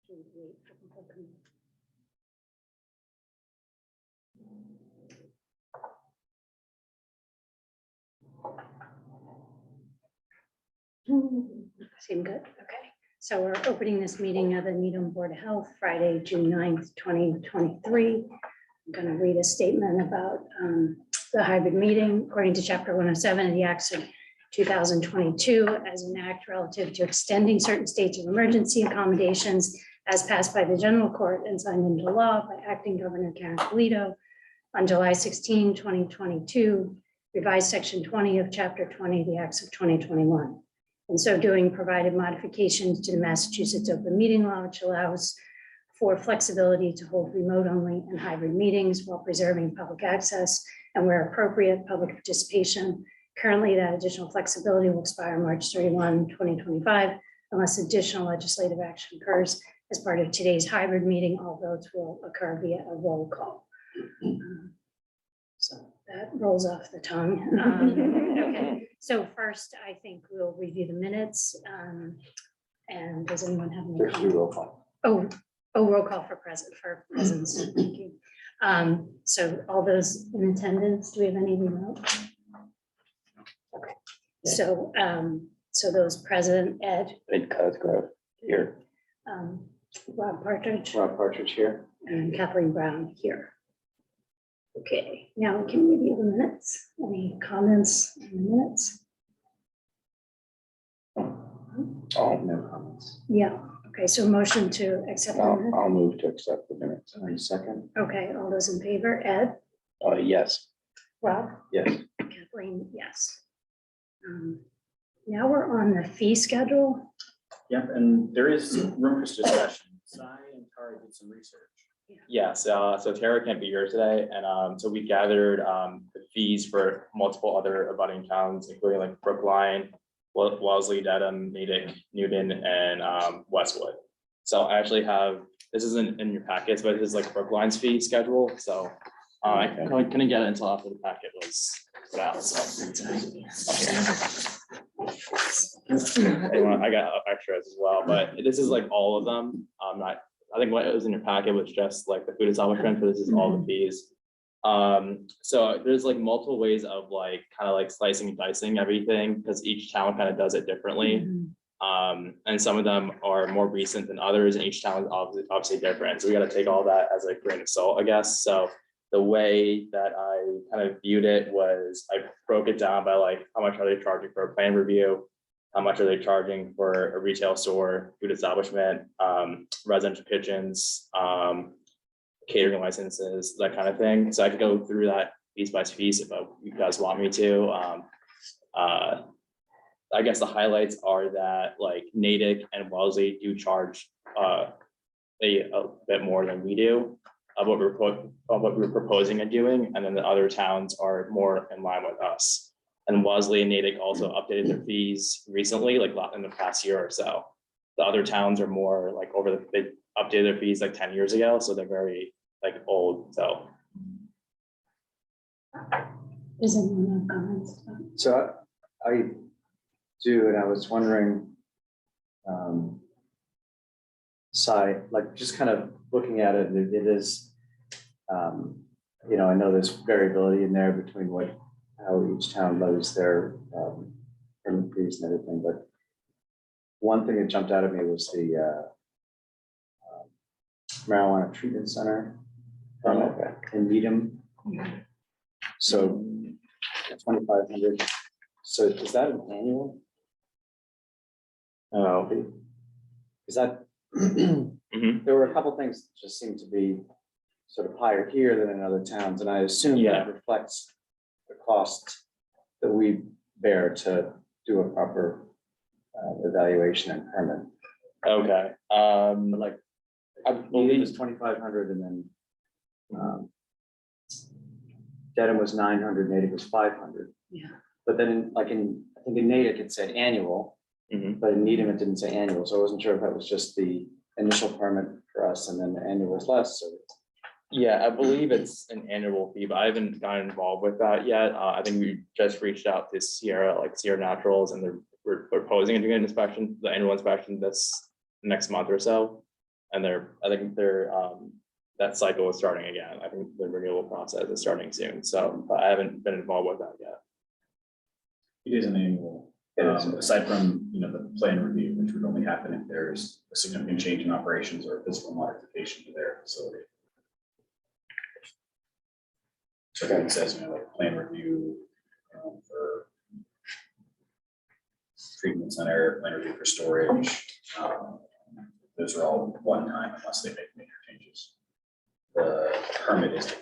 Wait for people to come. Seem good. Okay. So we're opening this meeting of the Needham Board of Health, Friday, June 9th, 2023. I'm going to read a statement about the hybrid meeting according to Chapter 107 of the Acts of 2022 as an act relative to extending certain states of emergency accommodations as passed by the General Court and signed into law by Acting Governor Karen Polito on July 16, 2022, revised Section 20 of Chapter 20 of the Acts of 2021. In so doing, provided modifications to the Massachusetts Open Meeting Law, which allows for flexibility to hold remote only and hybrid meetings while preserving public access and where appropriate, public participation. Currently, that additional flexibility will expire March 31, 2025, unless additional legislative action occurs. As part of today's hybrid meeting, all votes will occur via a roll call. So that rolls off the tongue. Okay, so first, I think we'll review the minutes. And does anyone have any comments? Roll call. Oh, roll call for presence. Thank you. So all those in attendance, do we have any remote? Okay. So, so those present, Ed. Ed Cosgrove here. Rob Partridge. Rob Partridge here. And Kathleen Brown here. Okay, now we can review the minutes. Any comments on the minutes? Oh, no comments. Yeah, okay, so motion to accept the minutes. I'll move to accept the minutes. Any second? Okay, all those in favor, Ed, Yes. Rob, Yes. Kathleen, yes. Now we're on the fee schedule. Yep, and there is room for discussion. Sai and Tara did some research. Yes, so Tara can't be here today, and so we gathered the fees for multiple other abutting towns, including like Brookline, Wellesley, Dedham, Natick, Newton, and Westwood. So I actually have, this isn't in your packets, but this is like Brookline's fee schedule, so I couldn't get it until after the packet was put out, so. I got extras as well, but this is like all of them. I think what was in your packet was just like the food establishment, but this is all the fees. So there's like multiple ways of like kind of like slicing and dicing everything because each town kind of does it differently. And some of them are more recent than others, and each town is obviously different. So we got to take all that as a grain of salt, I guess. So the way that I kind of viewed it was I broke it down by like how much are they charging for a plan review, how much are they charging for a retail store, food establishment, residential kitchens, catering licenses, that kind of thing. So I could go through that piece by piece if you guys want me to. I guess the highlights are that like Natick and Wellesley do charge a bit more than we do of what we're proposing and doing, and then the other towns are more in line with us. And Wellesley and Natick also updated their fees recently, like in the past year or so. The other towns are more like they updated their fees like 10 years ago, so they're very like old. So Does anyone have comments? So I do, and I was wondering, Sai, like just kind of looking at it, it is, you know, I know there's variability in there between how each town loads their permit fees and everything, but one thing that jumped out at me was the marijuana treatment center permit in Needham. So 2,500. So is that an annual? Is that there were a couple things that just seemed to be sort of higher here than in other towns, and I assume that reflects the cost that we bear to do a proper evaluation and permit. okay. But like I Needham believe was 2,500, and then Dedham was 900, Natick was 500. Yeah. But then I think in Natick it said annual, but in Needham it didn't say annual, so I wasn't sure if that was just the initial permit for us, and then the annual was less. So yeah, I believe it's an annual fee, but I haven't gotten involved with that yet. I think we just reached out to Sierra Naturals, and we're proposing to do an inspection, the annual inspection this next month or so. And I think that cycle is starting again. I think the renewal process is starting soon, so but I haven't been involved with that yet. It is an annual, aside from, the plan review, which would only happen if there's a significant change in operations or a physical modification to their facility. So it says, like plan review for treatment center, plan review for storage. Those are all one time unless they make major changes. The permit is.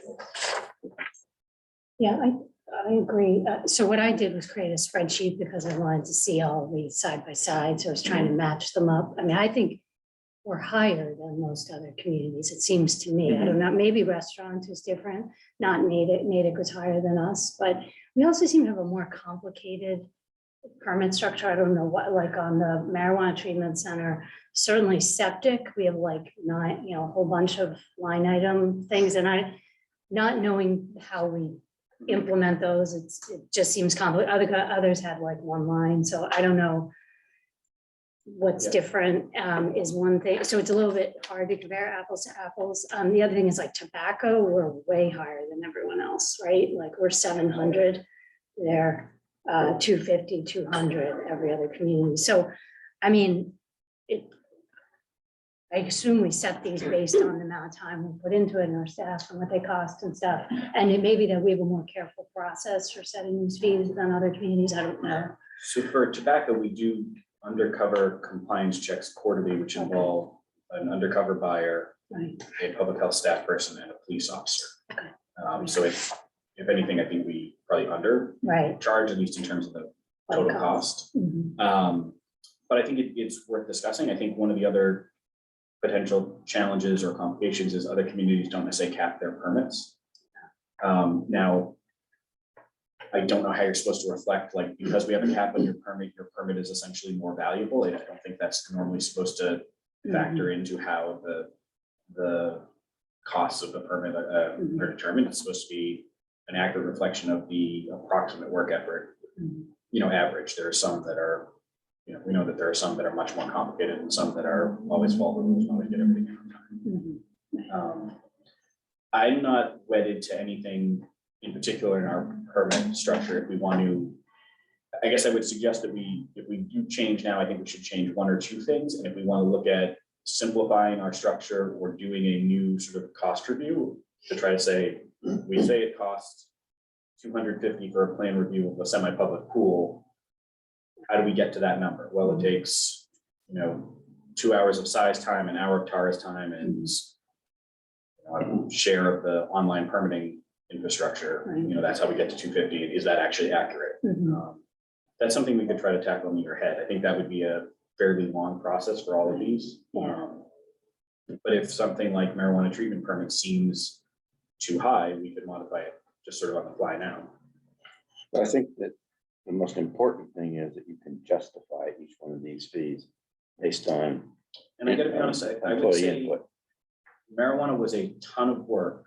Yeah, I agree. So what I did was create a spreadsheet because I wanted to see all these side by side. So I was trying to match them up. I mean, I think we're higher than most other communities, it seems to me. I don't know, maybe restaurants is different, not Natick was higher than us, but we also seem to have a more complicated permit structure. I don't know what, like on the marijuana treatment center, certainly septic, we have like 9, a whole bunch of line item things, and not knowing how we implement those, it just seems complicated. Others had like one line, so I don't know what's different is one thing. So it's a little bit hard to compare apples to apples. The other thing is like tobacco, we're way higher than everyone else, right? Like we're 700 there, 250, 200 every other community. So, I mean, I assume we set these based on the amount of time we put into it and our staff and what they cost and stuff. And it may be that we have a more careful process for setting these fees than other communities. I don't know. So for tobacco, we do undercover compliance checks quarterly, which involve an undercover buyer, Right. a public health staff person, and a police officer. Okay. So if anything, I think we probably Right. undercharge, at least in terms of the total cost. Mhm. But I think it's worth discussing. I think one of the other potential challenges or complications is other communities don't necessarily cap their permits. Now, I don't know how you're supposed to reflect, like, because we have a cap on your permit is essentially more valuable. I don't think that's normally supposed to factor into how the costs of the permit are determined. It's supposed to be an accurate reflection of the approximate work effort, average. There are some that are, we know that there are some that are much more complicated and some that are always follow the rules, always get everything on time. I'm not wedded to anything in particular in our permit structure. If we want to, I guess I would suggest that if we do change now, I think we should change one or two things. And if we want to look at simplifying our structure or doing a new sort of cost review to try to say, we say it costs $250 for a plan review of a semi-public pool. How do we get to that number? Well, it takes, 2 hours of size time, an hour of TAR's time, and a share of the online permitting infrastructure. That's how we get to 250. Is that actually accurate? That's something we could try to tackle in your head. I think that would be a fairly long process for all of these. But if something like marijuana treatment permit seems too high, we could modify it just sort of on the fly now. But I think that the most important thing is that you can justify each one of these fees based on. And I gotta be honest, I would employee say input. marijuana was a ton of work.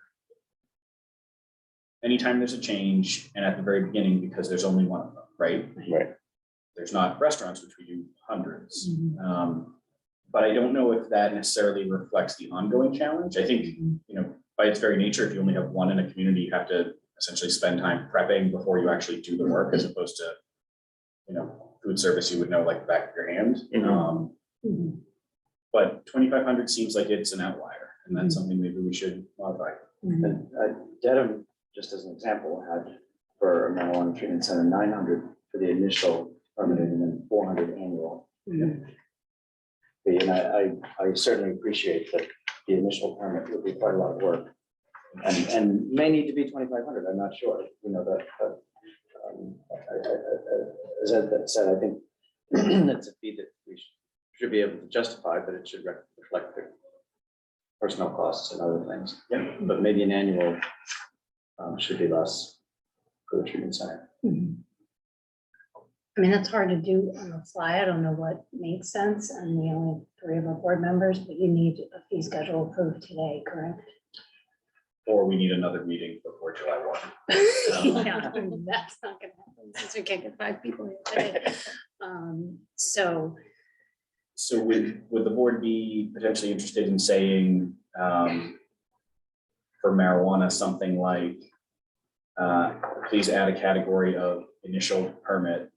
Anytime there's a change and at the very beginning, because there's only one of them, right? Right. There's not restaurants, which we do hundreds. But I don't know if that necessarily reflects the ongoing challenge. I think, by its very nature, if you only have one in a community, you have to essentially spend time prepping before you actually do the work, as opposed to, food service, you would know like the back of your hand. But 2,500 seems like it's an outlier, and that's something maybe we should modify. And Dedham, just as an example, had for a marijuana treatment center, 900 for the initial permitting and then 400 annual. And I certainly appreciate that the initial permit would be quite a lot of work. And may need to be 2,500, I'm not sure, as Ed said, I think that's a fee that we should be able to justify, but it should reflect the personnel costs and other things. Yeah. But maybe an annual should be less for the treatment center. I mean, that's hard to do on the fly. I don't know what makes sense. And we only have 3 of our board members, but you need a fee schedule approved today, correct? Or we need another meeting before July 1. Yeah, that's not gonna happen since we can't get 5 people here today. So So would the board be potentially interested in saying, for marijuana, something like, please add a category of initial permit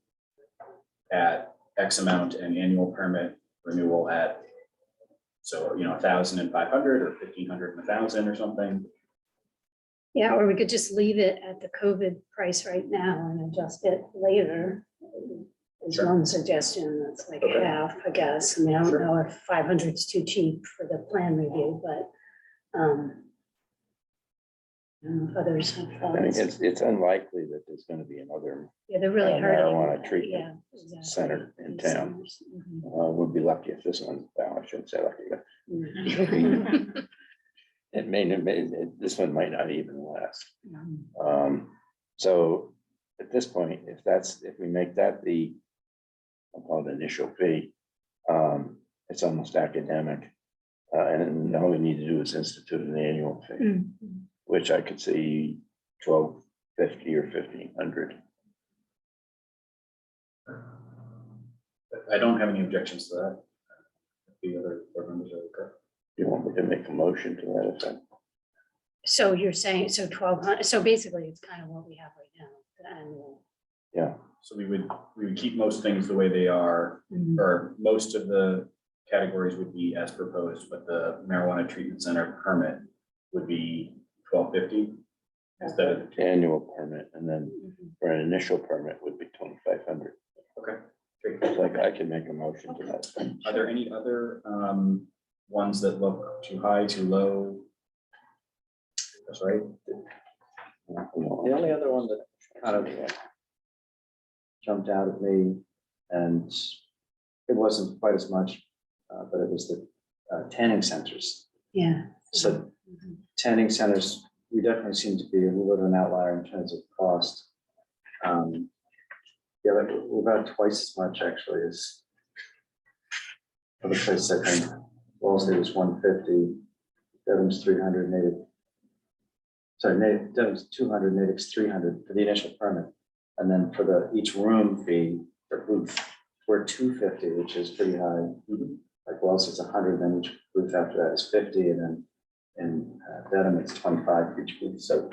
at X amount and annual permit renewal at, so, 1,000 and 500 or 1,500 and 1,000 or something? Yeah, or we could just leave it at the COVID price right now and adjust it later. Is Sure. one suggestion. That's like Okay. half, I guess. I mean, I don't Sure. know if 500 is too cheap for the plan review, but I don't know if others have I mean, thoughts. it's unlikely that there's gonna be another, Yeah, they're really hurting. marijuana treatment Yeah, exactly. center in These town. centers. Mhm. would be lucky if this one, well, I shouldn't say lucky, but Mhm. this one might not even last. Mhm. So at this point, if we make that the, I'll call it initial fee, it's almost academic. And all we need to do is institute an annual fee, Mhm. which I could see $1,250 or $1,500. I don't have any objections to that. The other board members are okay. You want me to make a motion to that effect? So you're saying, so 1,200, so basically it's kind of what we have right now, the annual. Yeah, So we would keep most things the way they are, or most of the categories would be as proposed, but the marijuana treatment center permit would be $1,250 instead of the. annual permit, and then Mhm. for an initial permit would be 2,500. Okay, great. Like I can make a motion to that. Are there any other ones that look too high, too low? That's right. The only other one that kind of jumped out at me, and it wasn't quite as much, but it was the tanning centers. Yeah. So Mhm. tanning centers, we definitely seem to be a little bit of an outlier in terms of cost. Yeah, like we're about twice as much actually as other places, I think. Wellesley was 150, Devon's 300, Natick. Sorry, Devon's 200, Natick's 300 for the initial permit. And then for each room fee for booth, we're 250, which is pretty high. Like Wellesley's 100, then each booth after that is 50, and then in Dedham it's 25 for each booth. So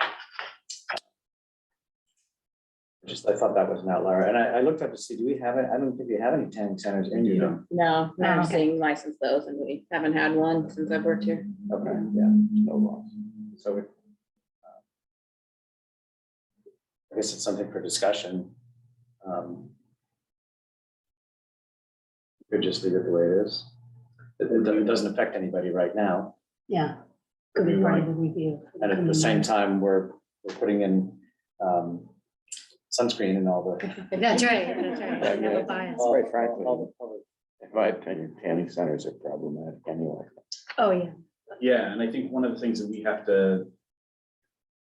I thought that was an outlier. And I looked up to see, do we have it? I don't think we have any tanning centers in We do Needham. No, Oh, I'm okay. seeing license those and we haven't had one since I've worked here. Okay, yeah, no loss. So I guess it's something for discussion. Could just leave it the way it is. It doesn't affect anybody right now. Yeah. Could be part of the review. And at the same time, we're putting in sunscreen and all the. That's right, that's right. I have a bias. Quite frankly. all the public. In my opinion, tanning centers are problematic anyway. Oh, yeah. Yeah, and I think one of the things that we have to,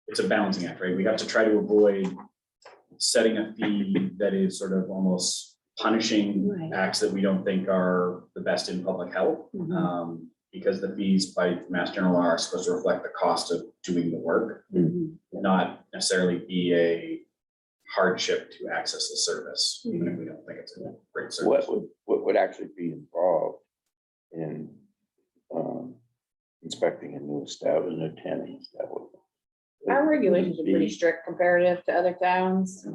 it's a balancing act, right? We have to try to avoid setting a fee that is sort of almost punishing Right. acts that we don't think are the best in public health. Mhm. Because the fees by Mass General law are supposed to reflect the cost of doing the work, Mhm. not necessarily be a hardship to access the service, even if we don't think it's a great service. What would actually be involved in inspecting a new establishment, a new tanning establishment? Our regulations are pretty Be- strict comparative to other towns,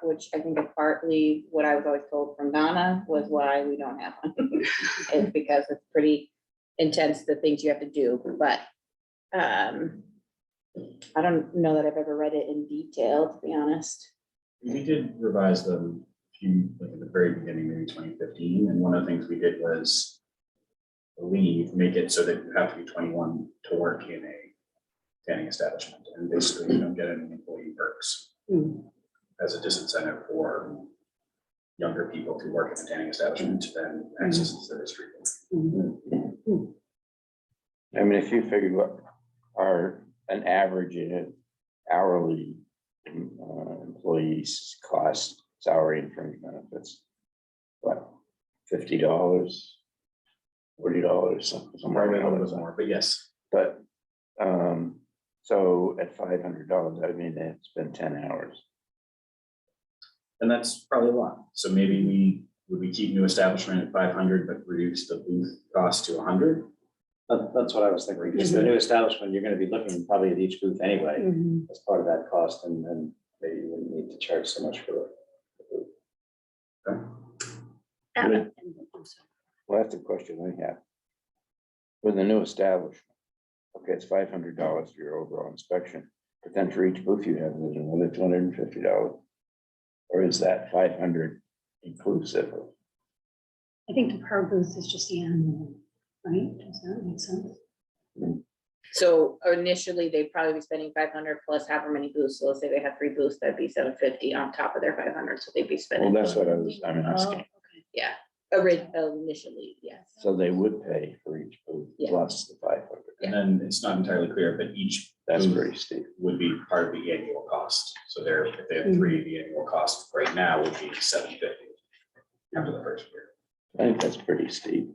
which I think is partly what I was always told from Donna was why we don't have one. It's because it's pretty intense, the things you have to do, but I don't know that I've ever read it in detail, to be honest. We did revise them a few, like at the very beginning, maybe 2015, and one of the things we did was make it so that you have to be 21 to work in a tanning establishment, and basically you don't get any employee perks Mhm. as a disincentive for younger people to work in a tanning establishment and access the service frequently. Mhm. I mean, if you figure what an average hourly employees cost, salary and fringe benefits, what, $50, $40, somewhere Probably a little around bit there. more, but yes, But, so at $500, I mean, they have to spend 10 hours. and that's probably a lot. So maybe we would we keep new establishment at 500, but reduce the booth cost to 100? That's what I was thinking, because the new establishment, you're gonna be looking probably at each booth anyway, Mhm. as part of that cost, and maybe you wouldn't need to charge so much for the booth. I'm sorry. Well, that's the question I have. With the new establishment, okay, it's $500 for your overall inspection, but then for each booth you have, there's another $250. Or is that 500 inclusive of? I think the per booth is just the annual, right? Does that make sense? So initially, they'd probably be spending 500 plus however many booths. So let's say they have 3 booths, that'd be 750 on top of their 500. So they'd be Well, spending. that's what I'm Oh, asking. okay. Yeah, initially, yes. So they would pay for each booth Yeah. plus the 500. And then it's not entirely clear, but each That's booth pretty steep. would be part of the annual cost. So there, if they have 3, the annual cost right now would be 750 after the first year. I think that's pretty steep.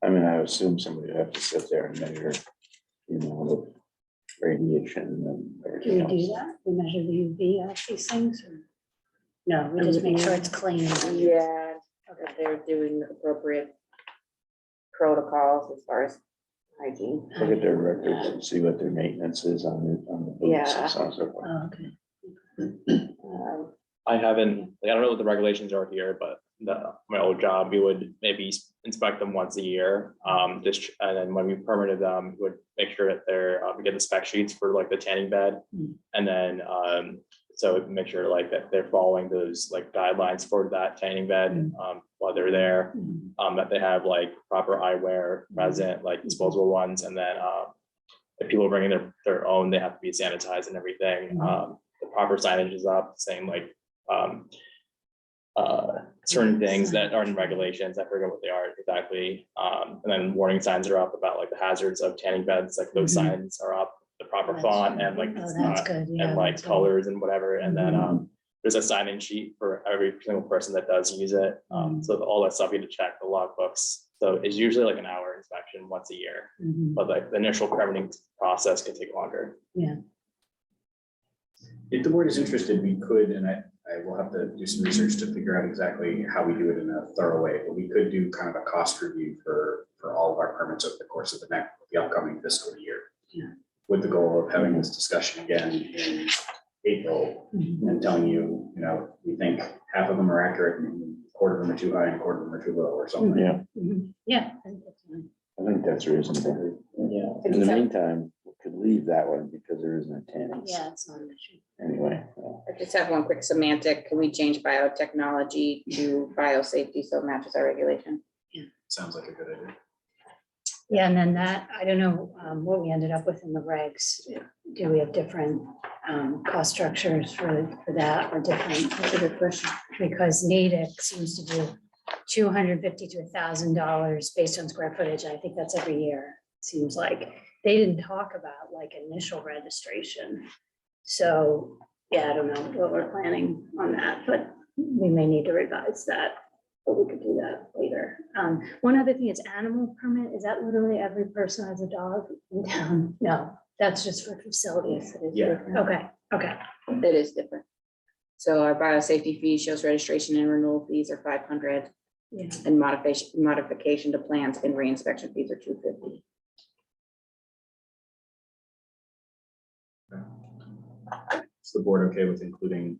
I mean, I assume somebody would have to sit there and measure, you know, the radiation and Do we everything do else. that? We measure the UV off these things or? No, we just make sure it's clean. Yeah, that they're doing the appropriate protocols as far as hygiene. Look at their records and see what their maintenance is on the booths Yeah. and so on and so forth. Oh, okay. I haven't, like, I don't know what the regulations are here, but my old job, we would maybe inspect them once a year. And then when we permitted them, we would make sure that we get the spec sheets for like the tanning bed. Mm. And then, so we can make sure like that they're following those like guidelines for that tanning bed, while they're there. Mhm. That they have like proper eyewear present, like disposable ones, and then, if people bring in their own, they have to be sanitized and everything. The proper signage is up, saying like, certain things that aren't in regulations, I forget what they are exactly. And then warning signs are up about like the hazards of tanning beds, like those Mhm. signs are up, the proper That's font good. and like, Oh, that's good. Yeah, and like that's good. colors and whatever, and then, Mhm. there's a sign-in sheet for every single person that does use it. So all that stuff you need to check, the logbooks. So it's usually like an hour inspection once a year, Mhm. but like the initial permitting process can take longer. If the board is interested, we could, and I will have to do some research to figure out exactly how we do it in a thorough way, but we could do kind of a cost review for all of our permits over the course of the upcoming fiscal year. Yeah. With the goal of having this discussion again in April Mhm. and telling you, we think half of them are accurate and a quarter of them are too high and a quarter of them are too low or something. Yeah, Mhm. Yeah. I think that's fine. I think that's reasonable. Yeah. In the meantime, we could leave that one because there isn't a tanning. Yeah, it's not an issue. Anyway, I just have one quick semantic. Can we change biotechnology to biosafety so it matches our regulation? Sounds like a good idea. Yeah, and then that, I don't know what we ended up with in the regs. Do we have different cost structures for that or different? That's a good question. Because Natick seems to do $250 to $1,000 based on square footage. I think that's every year. Seems like they didn't talk about like initial registration. So, yeah, I don't know what we're planning on that, but we may need to revise that. But we could do that later. One other thing is animal permit. Is that literally every person has a dog in town? No, that's just for facilities. Yeah. Okay. That is different. So our biosafety fee shows registration and renewal fees are 500 Yeah. and modification to plans and reinspection fees are 250. Is the board okay with including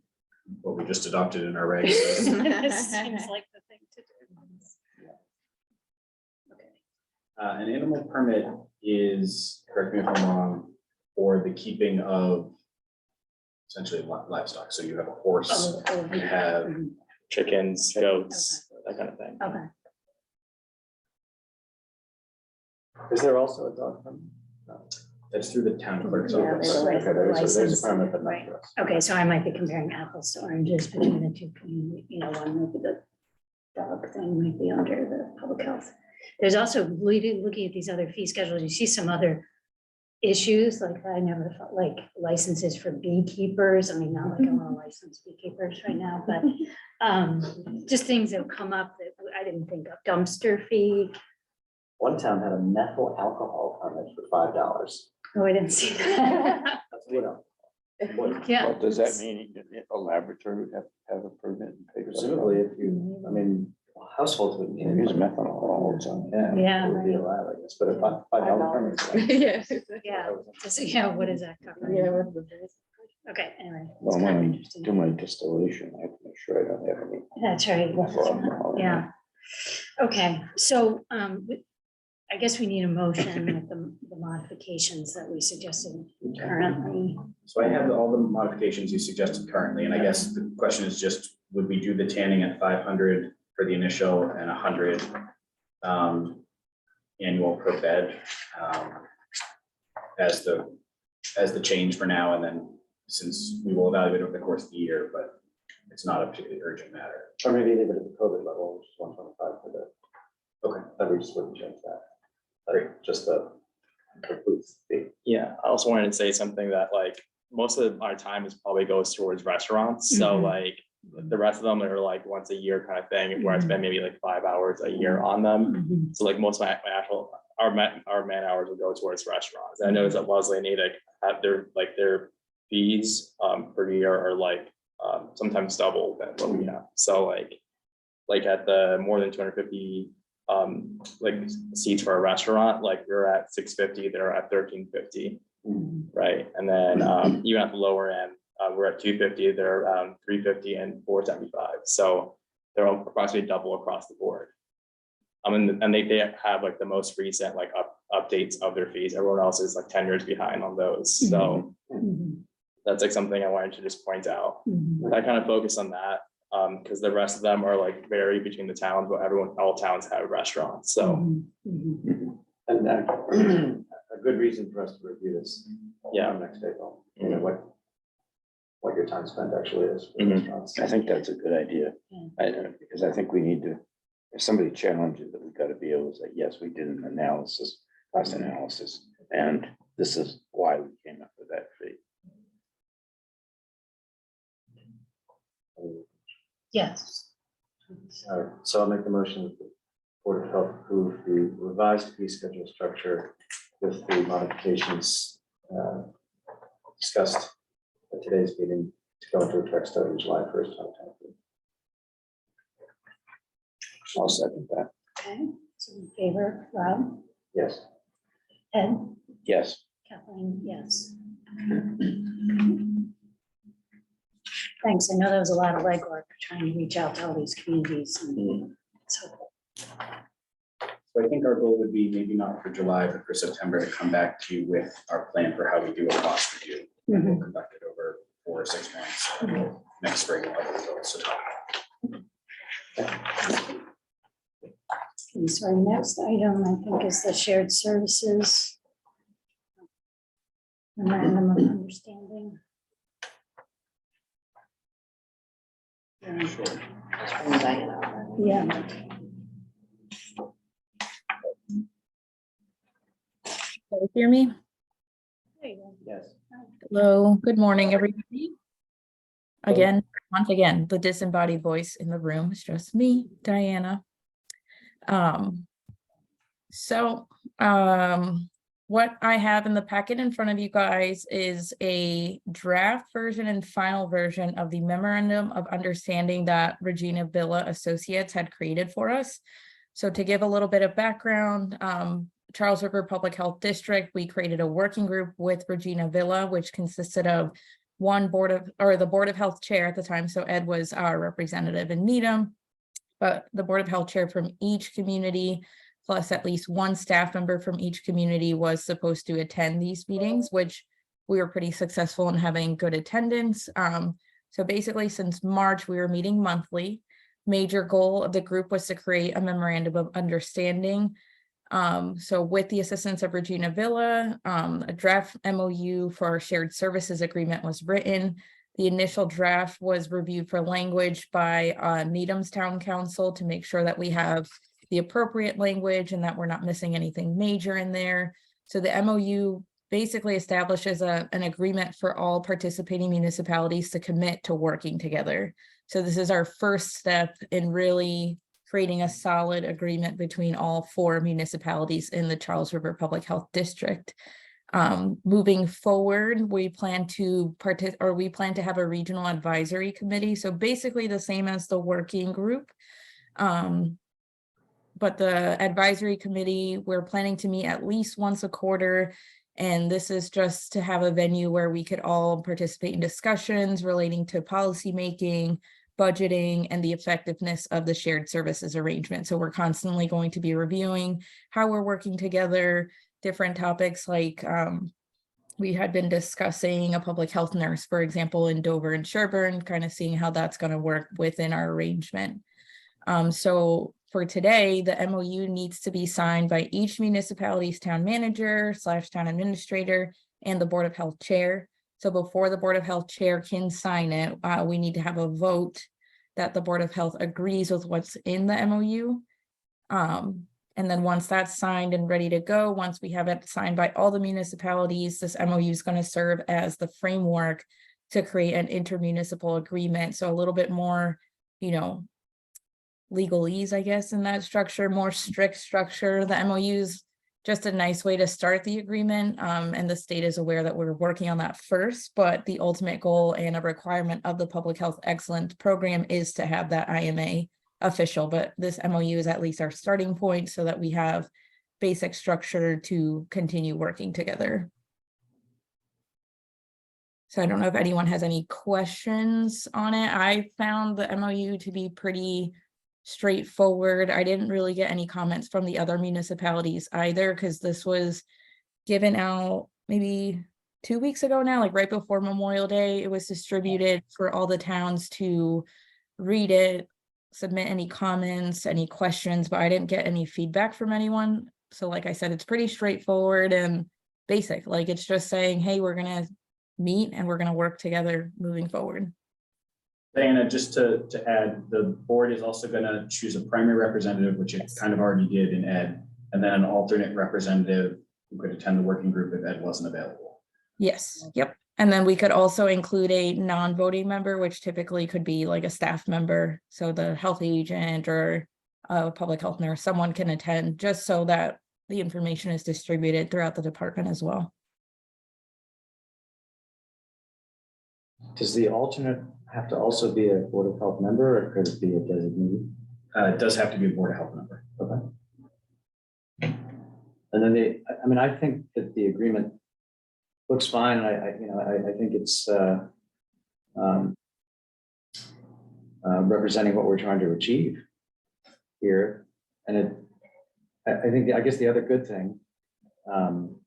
what we just adopted in our regs? This seems like the thing to do. Okay. An animal permit is, correct me if I'm wrong, for the keeping of essentially livestock. So you have a horse, you have, Mhm. Chickens, goats, that kind of thing. Okay. Is there also a dog permit? No. that's through the town clerk's Yeah, office. they were- Okay, there's license, a permit, but not right. for us. Okay, so I might be comparing apples to oranges between the two, one maybe the dog thing might be under the public health. There's also looking at these other fee schedules, you see some other issues, like I never felt like licenses for beekeepers. I mean, not like I want to license beekeepers right now, but just things that have come up that I didn't think of. Dumpster fee. One town had a methyl alcohol permit for $5. Oh, I didn't see that. That's, you know, Yeah. Well, does that mean a laboratory would have to have a permit and pay? for it? Presumably, if you, I mean, households would need. They use methanol all the time. Yeah. Yeah, It would be right. allowed, I guess, but if $5 permits. Yes. Yeah, yeah, what does that cover? Yeah. Okay, anyway. it's Well, kind of when I interesting. do my distillation, I have to make sure I don't have any. That's right. methyl alcohol in it. Yeah. Okay, so I guess we need a motion with the modifications that we suggested currently. So I have all the modifications you suggested currently, and I guess the question is just, would we do the tanning at 500 for the initial and 100 annual per bed as the change for now, and then since we will evaluate over the course of the year, but it's not a particularly urgent matter. Or maybe leave it at the COVID level, which is 125 for the. Okay. That we just wouldn't change that. Just the booth fee. Yeah, I also wanted to say something that like, most of our time is probably goes towards restaurants, so Mhm. like, the rest of them are like once a year kind of thing, where I spend maybe like 5 hours a year on them. Mhm. So like most of my actual, our man hours will go towards restaurants. And I noticed that Wellesley need to have their fees per year are like sometimes double than what we have. So like at the more than 250 like seats for a restaurant, like we're at 650, they're at 1350, right? And then even at the lower end, we're at 250, they're 350 and 475. So they're approximately double across the board. And they have like the most recent like updates of their fees. Everyone else is like 10 years behind on those. So Mhm. that's like something I wanted to just point out. Mhm. I kind of focus on that because the rest of them are like vary between the towns, but all towns have restaurants. So Mhm. Mhm. And a good reason for us to review this. Yeah. Next April, you know, what your time spent actually is. for Mhm. restaurants. I think that's a good idea. Because I think we need to, if somebody challenges it, we've got to be able to say, yes, we did an analysis, cost analysis, and this is why we came up with that fee. Yes. All right, so I'll make the motion that the Board of Health approve the revised fee schedule structure with the modifications discussed at today's meeting to go into effect starting July 1st, 2023. I'll second that. Okay, so in favor, Rob, Yes. Ed, Yes. Kathleen, yes. Thanks. I know there was a lot of legwork trying to reach out to all these communities. And so, So I think our goal would be maybe not for July, but for September to come back to you with our plan for how we do a cost review. And we'll conduct it over 4 or 6 months. And we'll next spring, we'll have results to talk about. okay, so our next item, I think, is the shared services. Memorandum of understanding. Yeah. Can you hear me? There you go. Yes. Hello, good morning, everybody. Again, once again, the disembodied voice in the room is just me, Diana. What I have in the packet in front of you guys is a draft version and final version of the memorandum of understanding that Regina Villa Associates had created for us. So to give a little bit of background, Charles River Public Health District, we created a working group with Regina Villa, which consisted of the Board of Health chair at the time. So Ed was our representative in Needham, but the Board of Health chair from each community, plus at least one staff member from each community was supposed to attend these meetings, which we were pretty successful in having good attendance. So basically since March, we were meeting monthly. Major goal of the group was to create a memorandum of understanding. So with the assistance of Regina Villa, a draft MOU for our shared services agreement was written. The initial draft was reviewed for language by Needham's Town Council to make sure that we have the appropriate language and that we're not missing anything major in there. So the MOU basically establishes an agreement for all participating municipalities to commit to working together. So this is our first step in really creating a solid agreement between all 4 municipalities in the Charles River Public Health District. Moving forward, we plan to have a regional advisory committee. So basically the same as the working group. But the advisory committee, we're planning to meet at least once a quarter. And this is just to have a venue where we could all participate in discussions relating to policymaking, budgeting, and the effectiveness of the shared services arrangement. So we're constantly going to be reviewing how we're working together, different topics like we had been discussing a public health nurse, for example, in Dover and Sherburne, kind of seeing how that's going to work within our arrangement. So for today, the MOU needs to be signed by each municipality's town manager / town administrator and the Board of Health chair. So before the Board of Health chair can sign it, we need to have a vote that the Board of Health agrees with what's in the MOU. And then once that's signed and ready to go, once we have it signed by all the municipalities, this MOU is going to serve as the framework to create an intermunicipal agreement. So a little bit more, legalese, I guess, in that structure, more strict structure. The MOU is just a nice way to start the agreement. And the state is aware that we're working on that first, but the ultimate goal and a requirement of the Public Health Excellence Program is to have that IMA official, but this MOU is at least our starting point so that we have basic structure to continue working together. So I don't know if anyone has any questions on it. I found the MOU to be pretty straightforward. I didn't really get any comments from the other municipalities either, because this was given out maybe 2 weeks ago now, like right before Memorial Day. It was distributed for all the towns to read it, submit any comments, any questions, but I didn't get any feedback from anyone. So like I said, it's pretty straightforward and basic. Like it's just saying, hey, we're gonna meet and we're gonna work together moving forward. Diana, just to add, the board is also gonna choose a primary representative, which it kind of already did in Ed, and then an alternate representative who could attend the working group if Ed wasn't available. Yes, yep. And then we could also include a non-voting member, which typically could be like a staff member. So the health agent or a public health nurse, someone can attend just so that the information is distributed throughout the department as well. Does the alternate have to also be a Board of Health member, or could it be a designee? It does have to be a Board of Health member. Okay. And then I think that the agreement looks fine. I think it's representing what we're trying to achieve here. And I guess the other good thing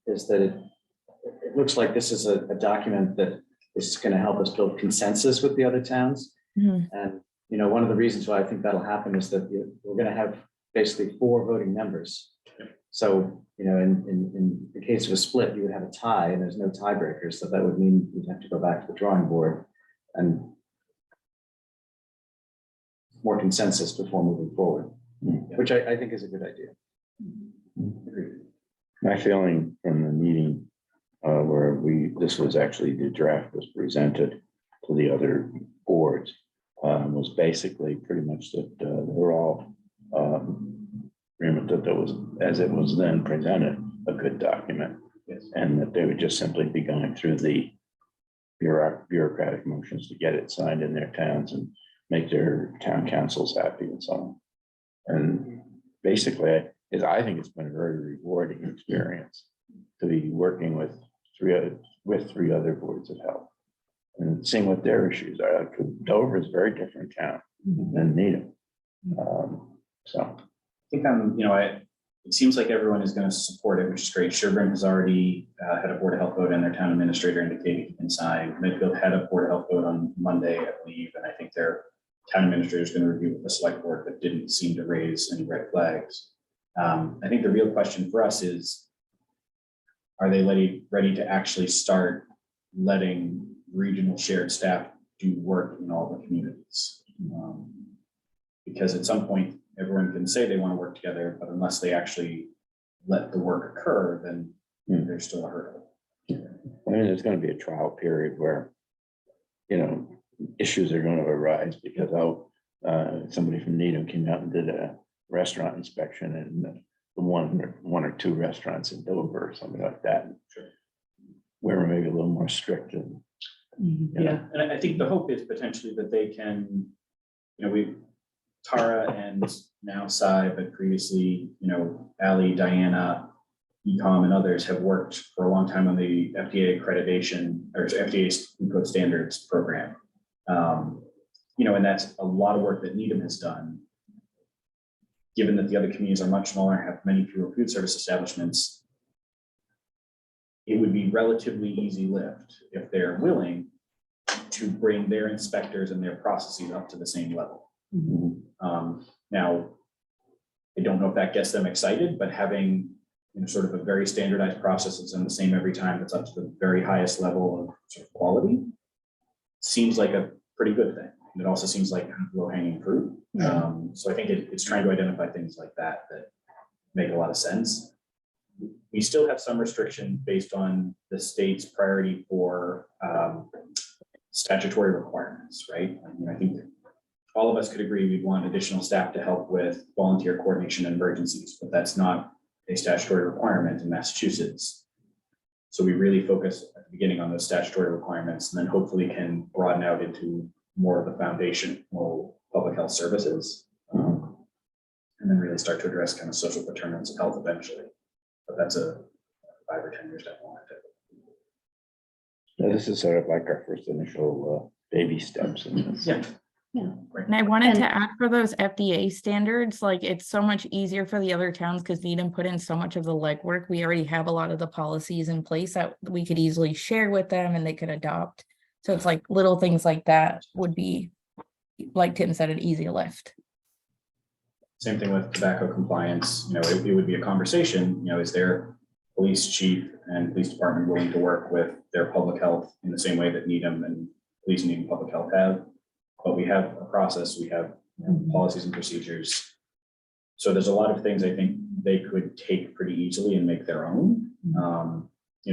is that it looks like this is a document that is going to help us build consensus with the other towns. Mm-hmm. And, one of the reasons why I think that'll happen is that we're going to have basically 4 voting members. So, in the case of a split, you would have a tie and there's no tiebreakers. So that would mean you'd have to go back to the drawing board and more consensus before moving forward, which I think is a good idea. My feeling from the meeting where this was actually the draft was presented to the other boards was basically pretty much that they were all agreement that there was, as it was then presented, a good document. Yes. And that they would just simply be going through the bureaucratic motions to get it signed in their towns and make their town councils happy and so on. And basically, I think it's been a very rewarding experience to be working with three other boards of health and seeing what their issues are. Like Dover is a very different town than Needham. So. I think it seems like everyone is going to support it, which is great. Sherburne has already had a Board of Health vote and their town administrator indicated he can sign. Medfield had a Board of Health vote on Monday, I believe, and I think their town administrator is going to review with the select board, but didn't seem to raise any red flags. I think the real question for us is, are they ready to actually start letting regional shared staff do work in all the communities? Because at some point, everyone can say they want to work together, but unless they actually let the work occur, then there's still a hurdle. I mean, there's going to be a trial period where, issues are going to arise because somebody from Needham came out and did a restaurant inspection in the one or two restaurants in Dover or something like that. Sure. more strict and. Yeah, and I think the hope is potentially that they can, Tara and now Sai, but previously, Ally, Diana, Ecom and others have worked for a long time on the FDA accreditation or FDA food standards program. And that's a lot of work that Needham has done. Given that the other communities are much smaller, have many fewer food service establishments, it would be relatively easy lift if they're willing to bring their inspectors and their processes up to the same level. Now, I don't know if that gets them excited, but having sort of a very standardized process that's in the same every time, that's up to the very highest level of sort of quality, seems like a pretty good thing. And it also seems like kind of low-hanging fruit. So I think it's trying to identify things like that make a lot of sense. We still have some restriction based on the state's priority for statutory requirements, right? I think all of us could agree we'd want additional staff to help with volunteer coordination in emergencies, but that's not a statutory requirement in Massachusetts. So we really focus at the beginning on those statutory requirements and then hopefully can broaden out into more of the foundational public health services. And then really start to address kind of social determinants of health eventually. But that's a 5 or 10 years down the line. Yeah, this is sort of like our first initial baby steps in this. Yeah. And I wanted And- to add for those FDA standards, like it's so much easier for the other towns because Needham put in so much of the legwork. We already have a lot of the policies in place that we could easily share with them and they could adopt. So it's like little things like that would be, like Tim said, an easy lift. Same thing with tobacco compliance, it would be a conversation, is their police chief and police department willing to work with their public health in the same way that Needham and police and Needham Public Health have? But we have a process, we have policies and procedures. So there's a lot of things I think they could take pretty easily and make their own.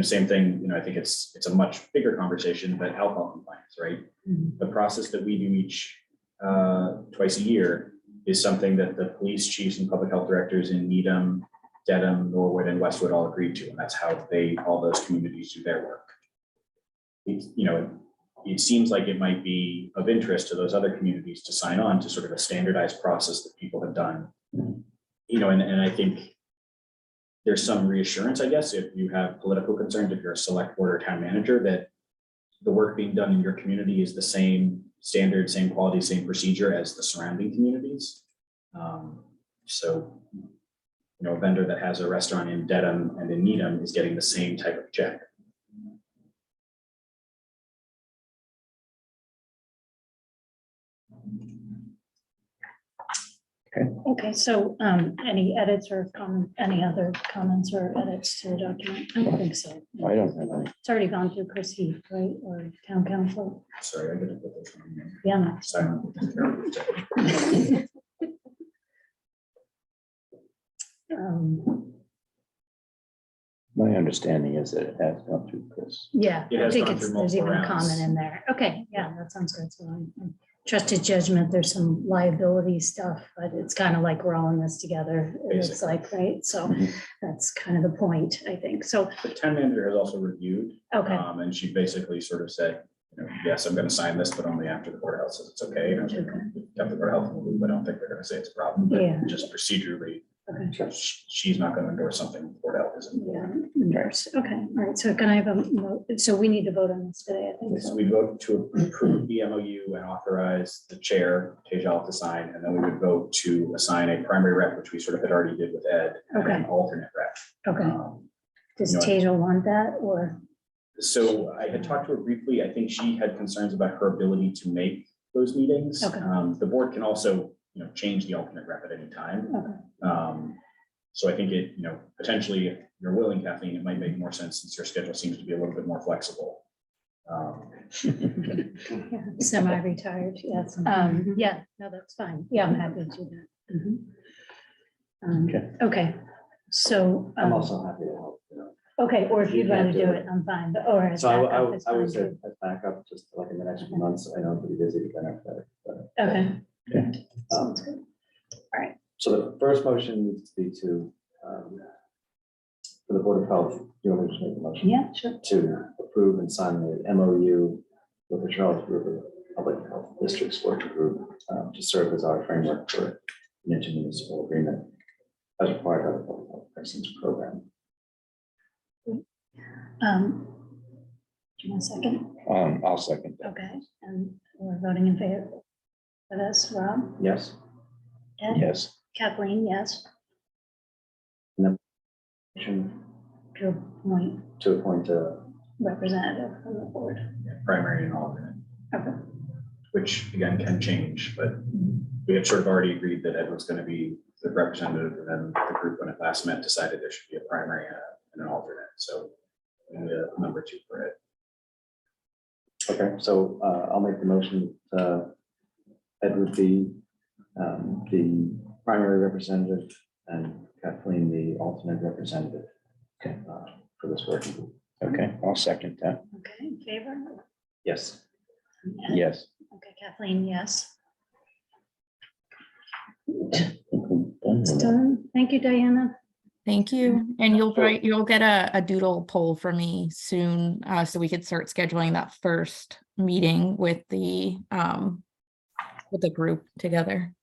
Same thing, I think it's a much bigger conversation, but alcohol compliance, right? The process that we do each twice a year is something that the police chiefs and public health directors in Needham, Dedham, Norwood, and Westwood all agreed to, and that's how all those communities do their work. It seems like it might be of interest to those other communities to sign on to sort of a standardized process that people have done. And I think there's some reassurance, I guess, if you have political concerns, if you're a select board or town manager, that the work being done in your community is the same standard, same quality, same procedure as the surrounding communities. So, a vendor that has a restaurant in Dedham and in Needham is getting the same type of check. Okay, so any edits or any other comments or edits to the document? I don't think so. I don't have any. It's already gone through Chris Heath, right, or town council? Sorry, I didn't put this one in. Yeah. Sorry. Um, My understanding is that it has gone through Chris. Yeah, It I has think gone it's, through there's multiple even a rounds. comment in there. Okay, yeah, that sounds good. So I trust his judgment. There's some liability stuff, but it's kind of like we're all in this together. It's Basically. like, right, so Mhm. that's kind of the point, I think. So, The town manager has also reviewed, okay, and she basically sort of said, yes, I'm gonna sign this, but only after the board of health says it's okay. And I was like, "Kept the board of health in the loop. I don't think they're gonna say it's a problem, Yeah. but just procedurally, okay. she's not gonna endorse something the board of health isn't. Yeah, nurse. Okay, all right. So can I have so we need to vote on this today, I think. So So. we vote to approve the MOU and authorize the chair, Tejal, to sign, and then we would vote to assign a primary rep, which we sort of had already did with Ed, and an Okay. alternate rep. Okay, does you know, Tejal want that or? So I had talked to her briefly. I think she had concerns about her ability to make those meetings. Okay. The board can also, change the alternate rep at any time. Okay. So I think it, potentially, if you're willing, Kathleen, it might make more sense since your schedule seems to be a little bit more flexible. Yeah, semi-retired, yes. Yeah, no, that's fine. Yeah, I'm happy to do that. Mhm. Okay. Okay, so. I'm also happy to help. Okay, or if You you'd rather can't do do it, I'm fine, but, or as So backup is I fine would say too. as backup, just like in the next few months, I know I'm pretty busy, then after that. Okay. Okay. Sounds good. So the first motion needs to be to for the Board of Health, do you want me to just make the motion? Yeah, sure. To approve and sign the MOU with the Charles River Public Health Districts Working Group to serve as our framework for an intermunicipal agreement as required by the Public Health Excellence Program. Do you want a second? I'll second that. Okay, and we're voting in favor of this. Rob? Yes? Ed? Yes, Kathleen, yes. Motion To appoint to appoint a representative from the board. Primary and alternate, Okay. which again can change, but we had sort of already agreed that Ed was going to be the representative, and then the group, when it last met, decided there should be a primary and an alternate. So we need a number 2 for Ed. Okay, so I'll make the motion. Ed would be the primary representative and Kathleen the alternate representative. Okay. For this working group. okay, I'll second that. Okay, in favor? Yes. Ed? Yes. Okay, Kathleen, yes. It's It's done. Thank you, Diana. Thank you. And you'll get a doodle poll for me soon, so we could start scheduling that first meeting with the group together.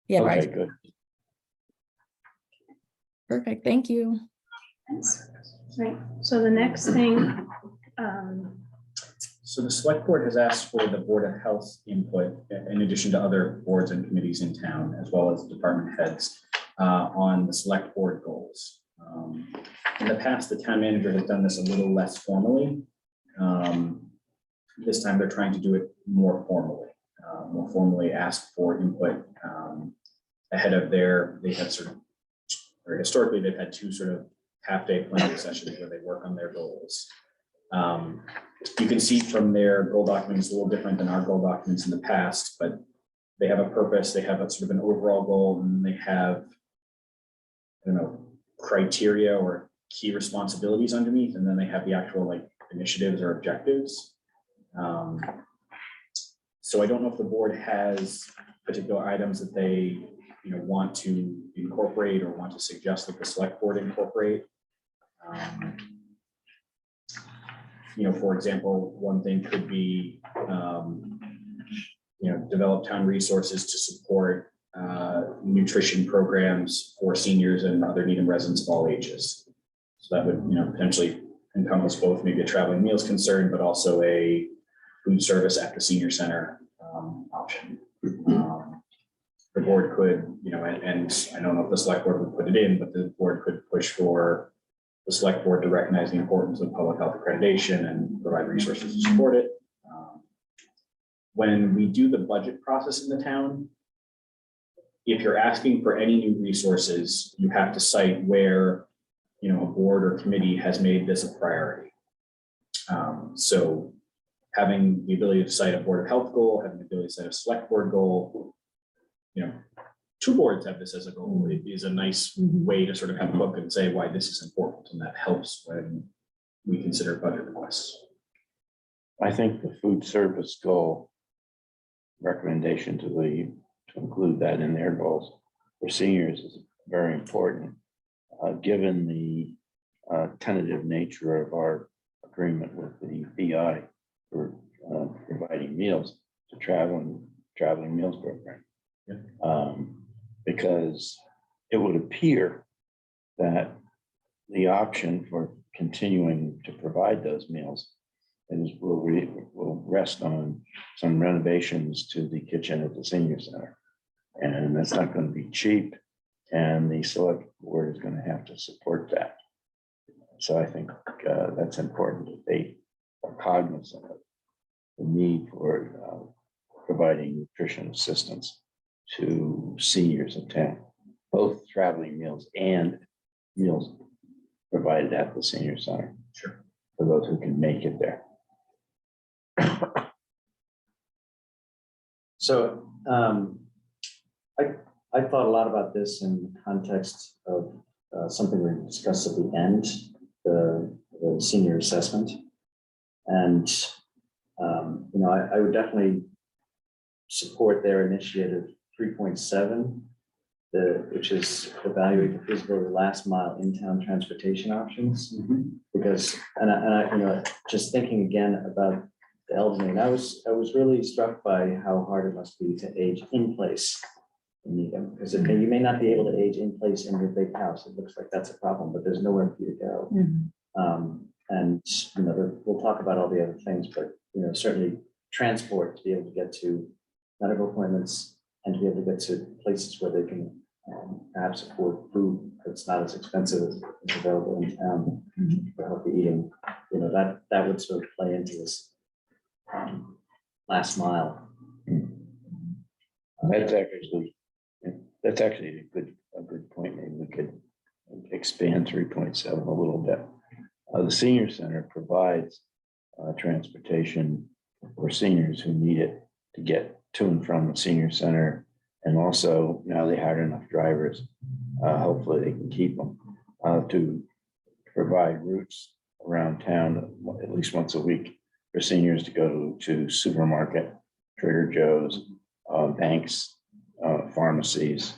Yeah, Okay, right. good. Perfect. Thank you. Thanks. Right, so the next thing, So the select board has asked for the Board of Health input, in addition to other boards and committees in town, as well as department heads, on the select board goals. In the past, the town manager has done this a little less formally. This time they're trying to do it more formally ask for input ahead of they had sort of, or historically, they've had 2 sort of half-day planning sessions where they work on their goals. You can see from their goal documents, a little different than our goal documents in the past, but they have a purpose, they have a sort of an overall goal, and they have, I don't know, criteria or key responsibilities underneath, and then they have the actual like initiatives or objectives. So I don't know if the board has particular items that they, want to incorporate or want to suggest that the select board incorporate. For example, one thing could be, develop town resources to support nutrition programs for seniors and other Needham residents of all ages. So that would, potentially encompass both maybe a traveling meals concern, but also a food service at the senior center option. The board could, and I don't know if the select board would put it in, but the board could push for the select board to recognize the importance of public health accreditation and provide resources to support it. When we do the budget process in the town, if you're asking for any new resources, you have to cite where, a board or committee has made this a priority. So having the ability to cite a Board of Health goal, having the ability to cite a select board goal, 2 boards have this as a goal. It is a nice way to sort of have a look and say why this is important, and that helps when we consider budget requests. I think the food service goal recommendation to include that in their goals for seniors is very important, given the tentative nature of our agreement with the BI for providing meals to traveling meals program. Yeah. Because it would appear that the option for continuing to provide those meals will rest on some renovations to the kitchen at the senior center. And that's not going to be cheap. And the select board is going to have to support that. So I think that's important that they are cognizant of the need for providing nutrition assistance to seniors in town, both traveling meals and meals provided at the senior center. Sure. For those who can make it there. So I thought a lot about this in the context of something we discussed at the end, the senior assessment. And, I would definitely support their initiative 3.7, which is evaluate the feasibility of last mile in-town transportation options. Because, and I, just thinking again about the elderly, and I was really struck by how hard it must be to age in place in Needham, because you may not be able to age in place in your big house. It looks like that's a problem, but there's nowhere for you to go. And, we'll talk about all the other things, but, certainly transport to be able to get to medical appointments and to be able to get to places where they can perhaps afford food that's not as expensive as is available in town for healthy eating. That would sort of play into this last mile. That's actually a good point. Maybe we could expand 3.7 a little bit. The senior center provides transportation for seniors who need it to get to and from the senior center. And also now they hired enough drivers. Hopefully they can keep them to provide routes around town at least once a week for seniors to go to supermarket, Trader Joe's, banks, pharmacies.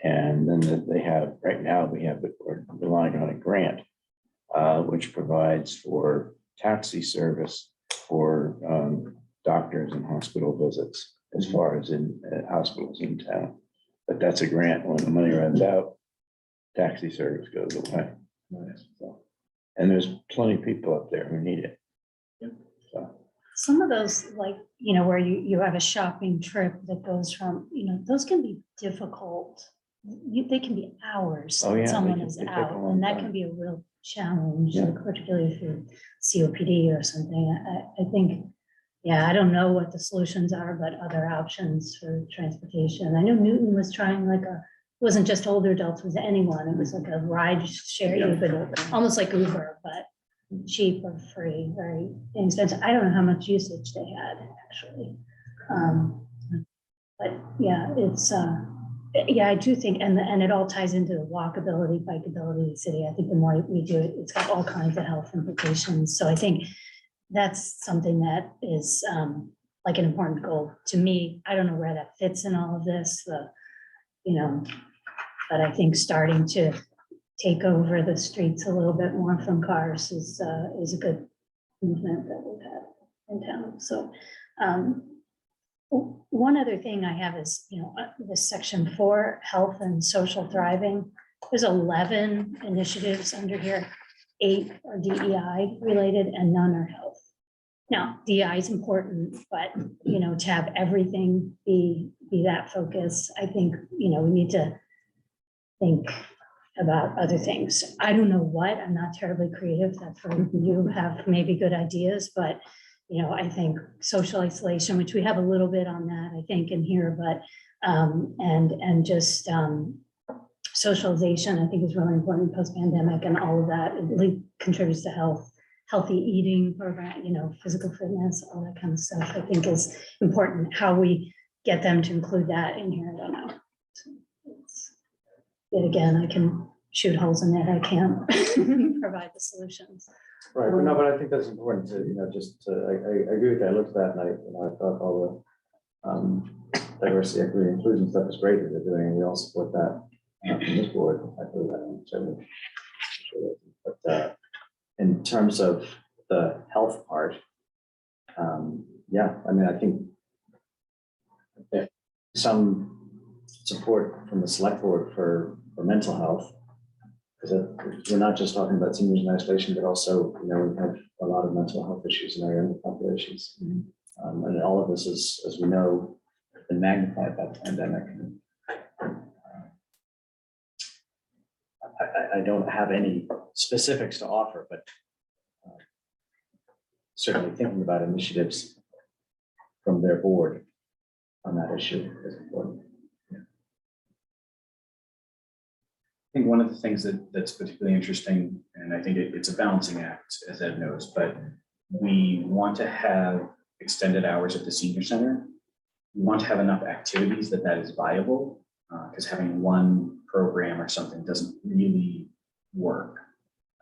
And then they have, right now, we're relying on a grant, which provides for taxi service for doctors and hospital visits as far as in hospitals in town. But that's a grant. When the money runs out, taxi service goes away. So, and there's plenty of people up there who need it. So. Some of those, like, where you have a shopping trip that goes from, those can be difficult. They can be hours. Oh, yeah, that they someone can- is they take a out, long and that time. can be a real challenge, Yeah. like, particularly if you're COPD or something. I think, I don't know what the solutions are, but other options for transportation. I know Newton was trying it wasn't just older adults, it was anyone. It was like a ride share, you could, almost like Uber, but cheap or free, very inexpensive. I don't know how much usage they had actually. But it's, I do think, and it all ties into the walkability, bikeability of the city. I think the more we do it, it's got all kinds of health implications. So I think that's something that is like an important goal to me. I don't know where that fits in all of this, but I think starting to take over the streets a little bit more from cars is a good movement that we've had in town. So one other thing I have is, this section 4, health and social thriving. There's 11 initiatives under here. 8 are DEI related and none are health. Now, DEI is important, but, to have everything be that focus, I think, we need to think about other things. I don't know what, I'm not terribly creative. That's where you have maybe good ideas, but, I think social isolation, which we have a little bit on that, I think, in here, but, and just socialization, I think is really important post-pandemic, and all of that, it really contributes to healthy eating program, physical fitness, all that kind of stuff, I think is important. How we get them to include that in here, I don't know. Yet again, I can shoot holes in it, I can't provide the solutions. Right, but I think that's important to, I agree with that. I looked at that and I thought all the diversity, equity, inclusion stuff is great that they're doing, and we all support that from this board. I feel that certainly. But in terms of the health part, I think some support from the select board for mental health, because we're not just talking about seniors in isolation, but also, we have a lot of mental health issues in our younger populations. And all of this is, as we know, been magnified by the pandemic. I don't have any specifics to offer, but certainly thinking about initiatives from their board on that issue is important. I think one of the things that's particularly interesting, and I think it's a balancing act, as Ed knows, but we want to have extended hours at the senior center. We want to have enough activities that is viable, because having one program or something doesn't really work.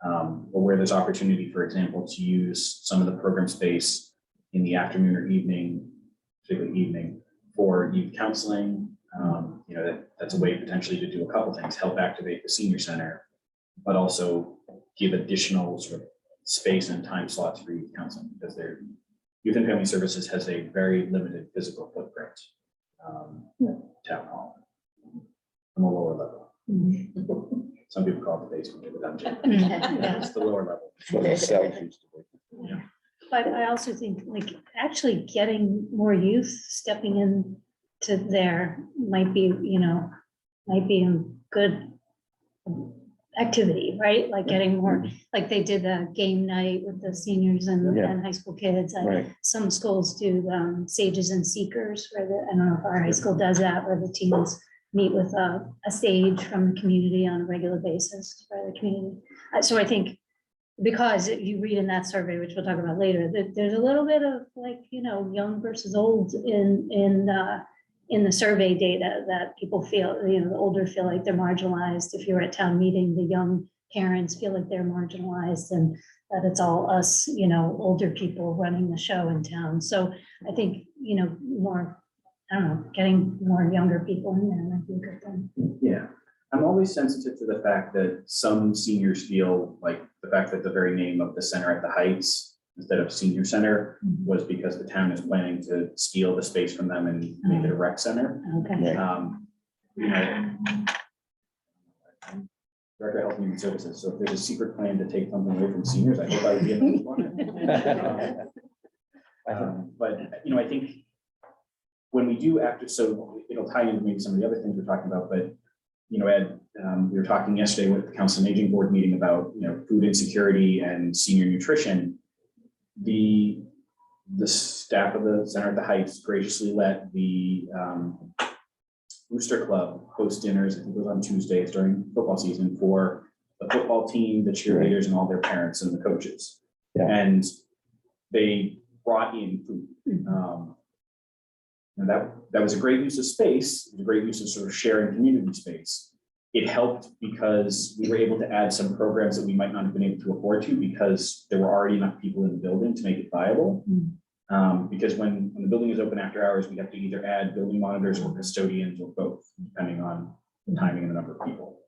But where there's opportunity, for example, to use some of the program space in the afternoon or evening, particularly evening, for youth counseling, that's a way potentially to do a couple things, help activate the senior center, but also give additional sort of space and time slots for youth counseling, because their youth and family services has a very limited physical footprint. Town hall. On the lower level. Some people call it the basement of the dungeon. It's the lower level. That's what the cells used to be. But I also think like actually getting more youth stepping in to there might be, might be a good activity, right? Like getting more, like they did a game night with the seniors and Yeah. high school kids. Right, Some schools do Sages and Seekers, where I don't know if our high school does that, where the teens meet with a sage from the community on a regular basis for the community. So I think because you read in that survey, which we'll talk about later, that there's a little bit of like, young versus old in the survey data, that people feel, the older feel like they're marginalized. If you're at town meeting, the young parents feel like they're marginalized, and that it's all us, older people running the show in town. So I think, more, I don't know, getting more younger people in there might be a good thing. Yeah, I'm always sensitive to the fact that some seniors feel like the fact that the very name of the center at the Heights instead of senior center was because the town is planning to steal the space from them and make it a rec center. Okay. Director of Health and Human Services, so if there's a secret plan to take something away from seniors, I hope I would be able to one. But, I think when we do after, so it'll tie into maybe some of the other things we're talking about, but, Ed, we were talking yesterday with the Council on Aging Board meeting about, food insecurity and senior nutrition. The staff of the Center at the Heights graciously let the Booster Club host dinners, I think it was on Tuesdays during football season, for the football team, the cheerleaders, and all their parents and the coaches. Yeah. And they brought in food. And that was a great use of space, it was a great use of sort of sharing community space. It helped because we were able to add some programs that we might not have been able to afford to, because there were already enough people in the building to make it viable. Because when the building is open after hours, we have to either add building monitors or custodians or both, depending on the timing and the number of people.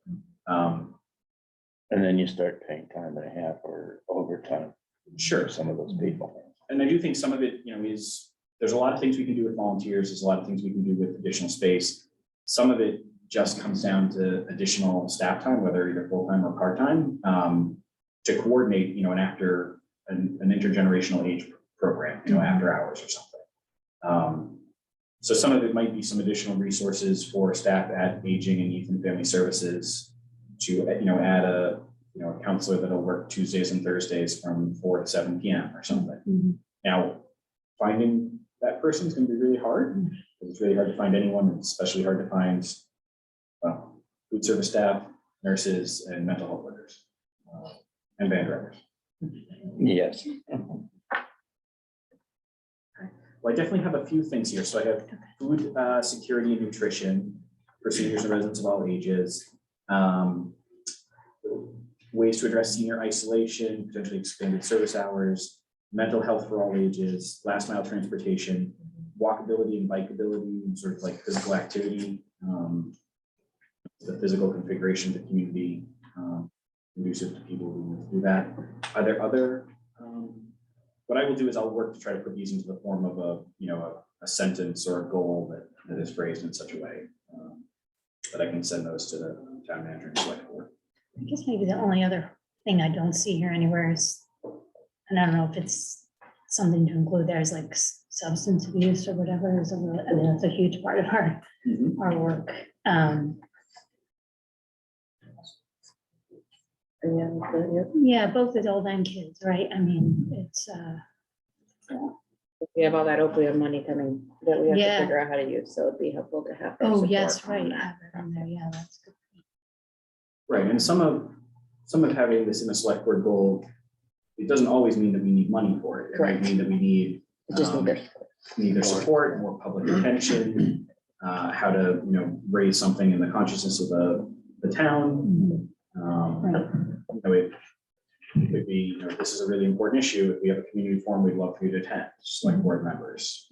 and then you start paying time and a half or overtime Sure. for some of those people. And I do think some of it, is, there's a lot of things we can do with volunteers, there's a lot of things we can do with additional space. Some of it just comes down to additional staff time, whether either full-time or part-time, to coordinate, an intergenerational age program, after hours or something. So some of it might be some additional resources for staff at Aging and Youth and Family Services to, add a counselor that'll work Tuesdays and Thursdays from 4 to 7 p.m. or something. Now, finding that person is going to be really hard, because it's really hard to find anyone, and especially hard to find food service staff, nurses, and mental health workers, and van drivers. Yes. Well, I definitely have a few things here. So I have food security and nutrition for seniors and residents of all ages. Ways to address senior isolation, potentially expanded service hours, mental health for all ages, last mile transportation, walkability and bikeability, and sort of like physical activity, the physical configuration of the community, conducive to people who do that. Are there other, what I will do is I'll work to try to put these into the form of a sentence or a goal that is phrased in such a way that I can send those to the town manager and select board. I guess maybe the only other thing I don't see here anywhere is, and I don't know if it's something to include there, is like substance abuse or whatever is that's a huge part of our work. Yeah, both adult and kids, right? I mean, it's, We have all that opioid money coming that we have Yeah. to figure out how to use, so it'd be helpful to have. their oh, support yes, on right. that. have it in there, yeah, that's good. Right, and some of having this in a select board goal, it doesn't always mean that we need money for it. It might Correct. mean that we need It Just need their. need their support, more public attention, how to, raise something in the consciousness of the town. Right. It could be, this is a really important issue. If we have a community forum, we'd love for you to attend, just like board members.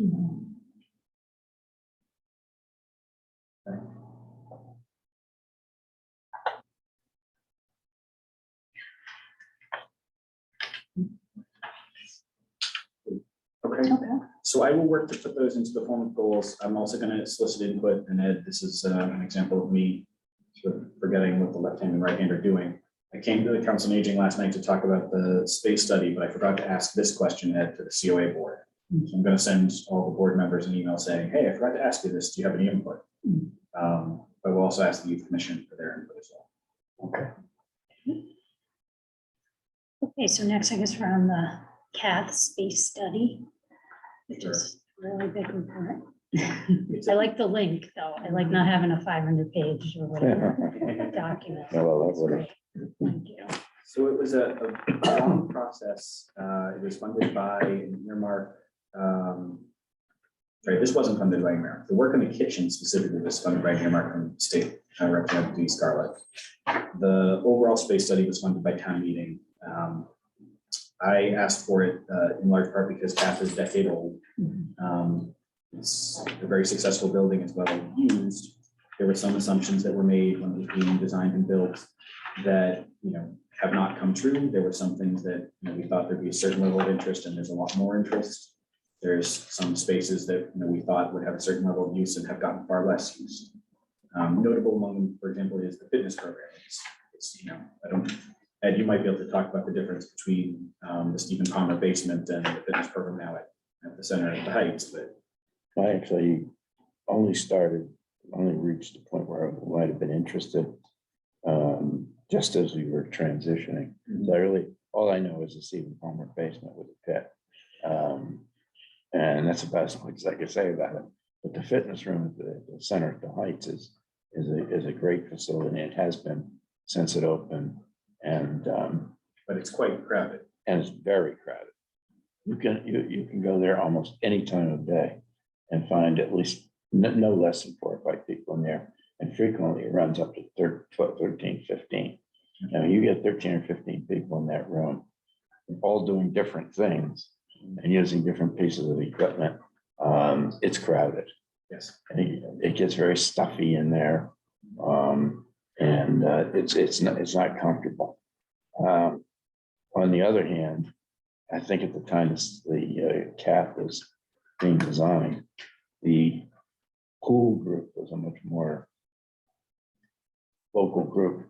Okay, Okay. so I will work to put those into the form of goals. I'm also gonna solicit input, and Ed, this is an example of me sort of forgetting what the left hand and right hand are doing. I came to the Council on Aging last night to talk about the space study, but I forgot to ask this question, Ed, to the COA board. So I'm gonna send all the board members an email saying, hey, I forgot to ask you this. Do you have any input? But we'll also ask the youth commission for their input as well. Okay. Okay, so next I guess we're on the CATH space study, which is a really big report. I like the link, though. I like not having a 500-page or whatever document. Yeah, well, that That's would've- great. Thank you. So it was a long process. It was funded by an earmark. Sorry, this wasn't funded by earmark. The work in the kitchen specifically was funded by an earmark from State Representative D. Scarlett. The overall space study was funded by town meeting. I asked for it in large part because CAP is a decade old. It's a very successful building, it's well used. There were some assumptions that were made when it was being designed and built that, have not come true. There were some things that, we thought there'd be a certain level of interest, and there's a lot more interest. There's some spaces that, we thought would have a certain level of use and have gotten far less use. Notable among them, for example, is the fitness program. Ed, you might be able to talk about the difference between the Stephen Palmer basement and the fitness program now at the center of the Heights, but I actually only reached the point where I might have been interested just as we were transitioning. So all I know is the Stephen Palmer basement with a pit. And that's about as much as I can say about it. But the fitness room at the center of the Heights is a great facility. It has been since it opened. And but it's quite crowded. and it's very crowded. You can go there almost any time of day and find at least no less than 4 or 5 people in there. And frequently it runs up to 13, 15. Now you get 13 or 15 people in that room, all doing different things and using different pieces of equipment. It's crowded. Yes. And it gets very stuffy in there. And it's not comfortable. On the other hand, I think at the time the CAP was being designed, the pool group was a much more local group.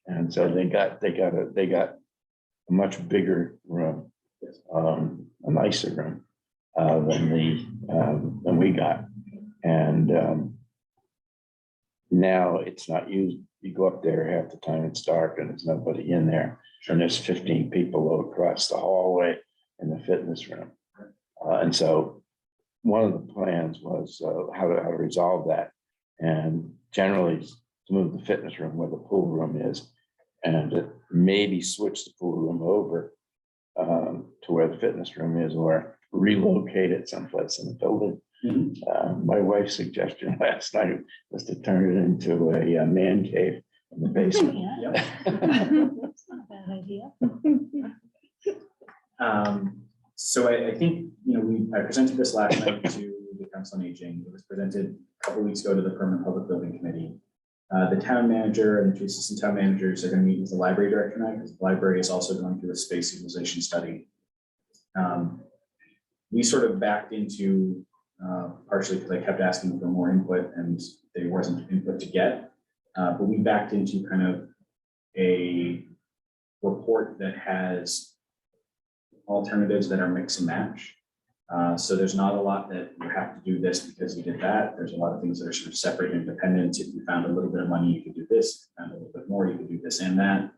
And so they got a much bigger room, a nicer room than we got. And now it's not used. You go up there half the time, it's dark and there's nobody in there. And there's 15 people across the hallway in the fitness room. And so one of the plans was how to resolve that. And generally to move the fitness room where the pool room is and maybe switch the pool room over to where the fitness room is or relocate it someplace in the building. My wife's suggestion last night was to turn it into a man cave in the basement. Yeah. That's not a bad idea. So I think, I presented this last night to the Council on Aging. It was presented a couple weeks ago to the Permanent Public Building Committee. The town manager and the 2 assistant town managers are going to meet with the library director tonight because the library is also going through a space utilization study. We sort of backed into, partially because I kept asking for more input and there wasn't input to get, but we backed into kind of a report that has alternatives that are mix and match. So there's not a lot that you have to do this because you did that. There's a lot of things that are sort of separate and independent. If you found a little bit of money, you could do this. If you found a little bit more, you could do this and that.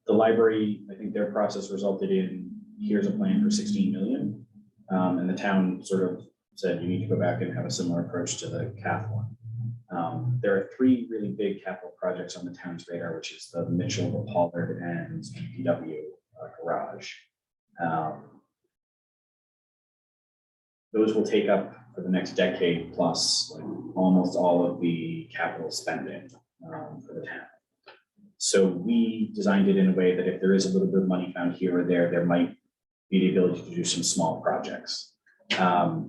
The library, I think their process resulted in, here's a plan for 16 million. And the town sort of said, you need to go back and have a similar approach to the CAF one. There are 3 really big capital projects on the town's radar, which is the Mitchell, the Pollard, and DPW garage. Those will take up for the next decade plus almost all of the capital spending for the town. So we designed it in a way that if there is a little bit of money found here or there, there might be the ability to do some small projects. I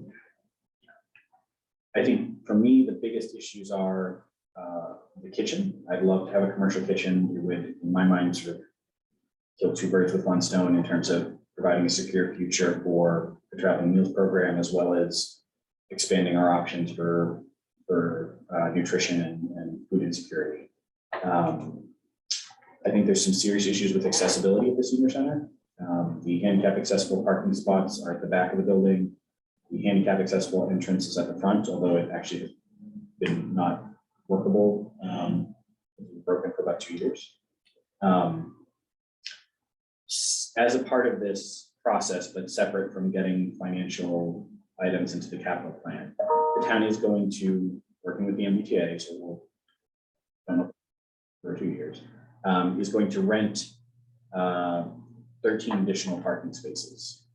think for me, the biggest issues are the kitchen. I'd love to have a commercial kitchen. It would, in my mind, sort of kill 2 birds with 1 stone in terms of providing a secure future for the traveling meals program, as well as expanding our options for nutrition and food insecurity. I think there's some serious issues with accessibility at the senior center. The handicap accessible parking spots are at the back of the building. The handicap accessible entrance is at the front, although it actually has been not workable. It's been broken for about 2 years. As a part of this process, but separate from getting financial items into the capital plan, the town is going to, working with the MBTA, so we'll, I don't know, for 2 years, is going to rent 13 additional parking spaces.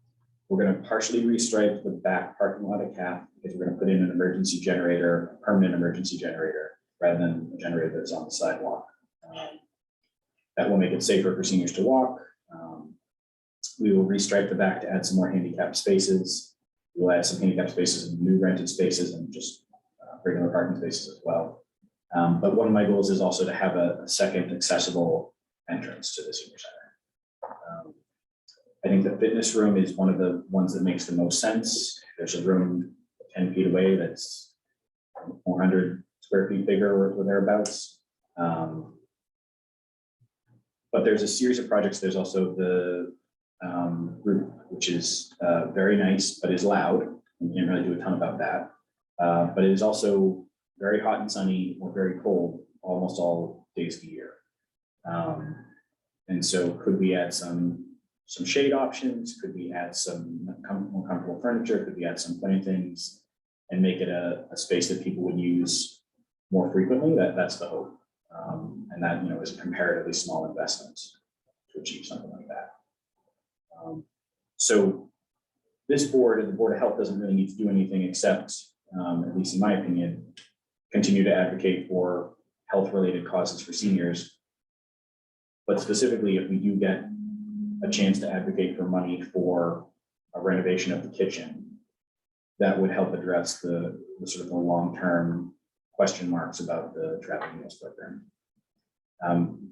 We're going to partially restripe the back parking lot at CAF because we're going to put in an emergency generator, a permanent emergency generator, rather than a generator that's on the sidewalk. That will make it safer for seniors to walk. We will restripe the back to add some more handicap spaces. We'll add some handicap spaces and new rented spaces and just regular parking spaces as well. But one of my goals is also to have a second accessible entrance to the senior center. I think the fitness room is one of the ones that makes the most sense. There's a room 10 feet away that's 400 square feet bigger or thereabouts. But there's a series of projects. There's also the roof, which is very nice, but is loud. We can't really do a ton about that. But it is also very hot and sunny or very cold almost all days of the year. And so could we add some shade options? Could we add some more comfortable furniture? Could we add some plantings and make it a space that people would use more frequently? That's the hope. And that, you know, is a comparatively small investment to achieve something like that. So this board and the Board of Health doesn't really need to do anything except, at least in my opinion, continue to advocate for health-related causes for seniors. But specifically, if we do get a chance to advocate for money for a renovation of the kitchen, that would help address the sort of the long-term question marks about the traveling meals program.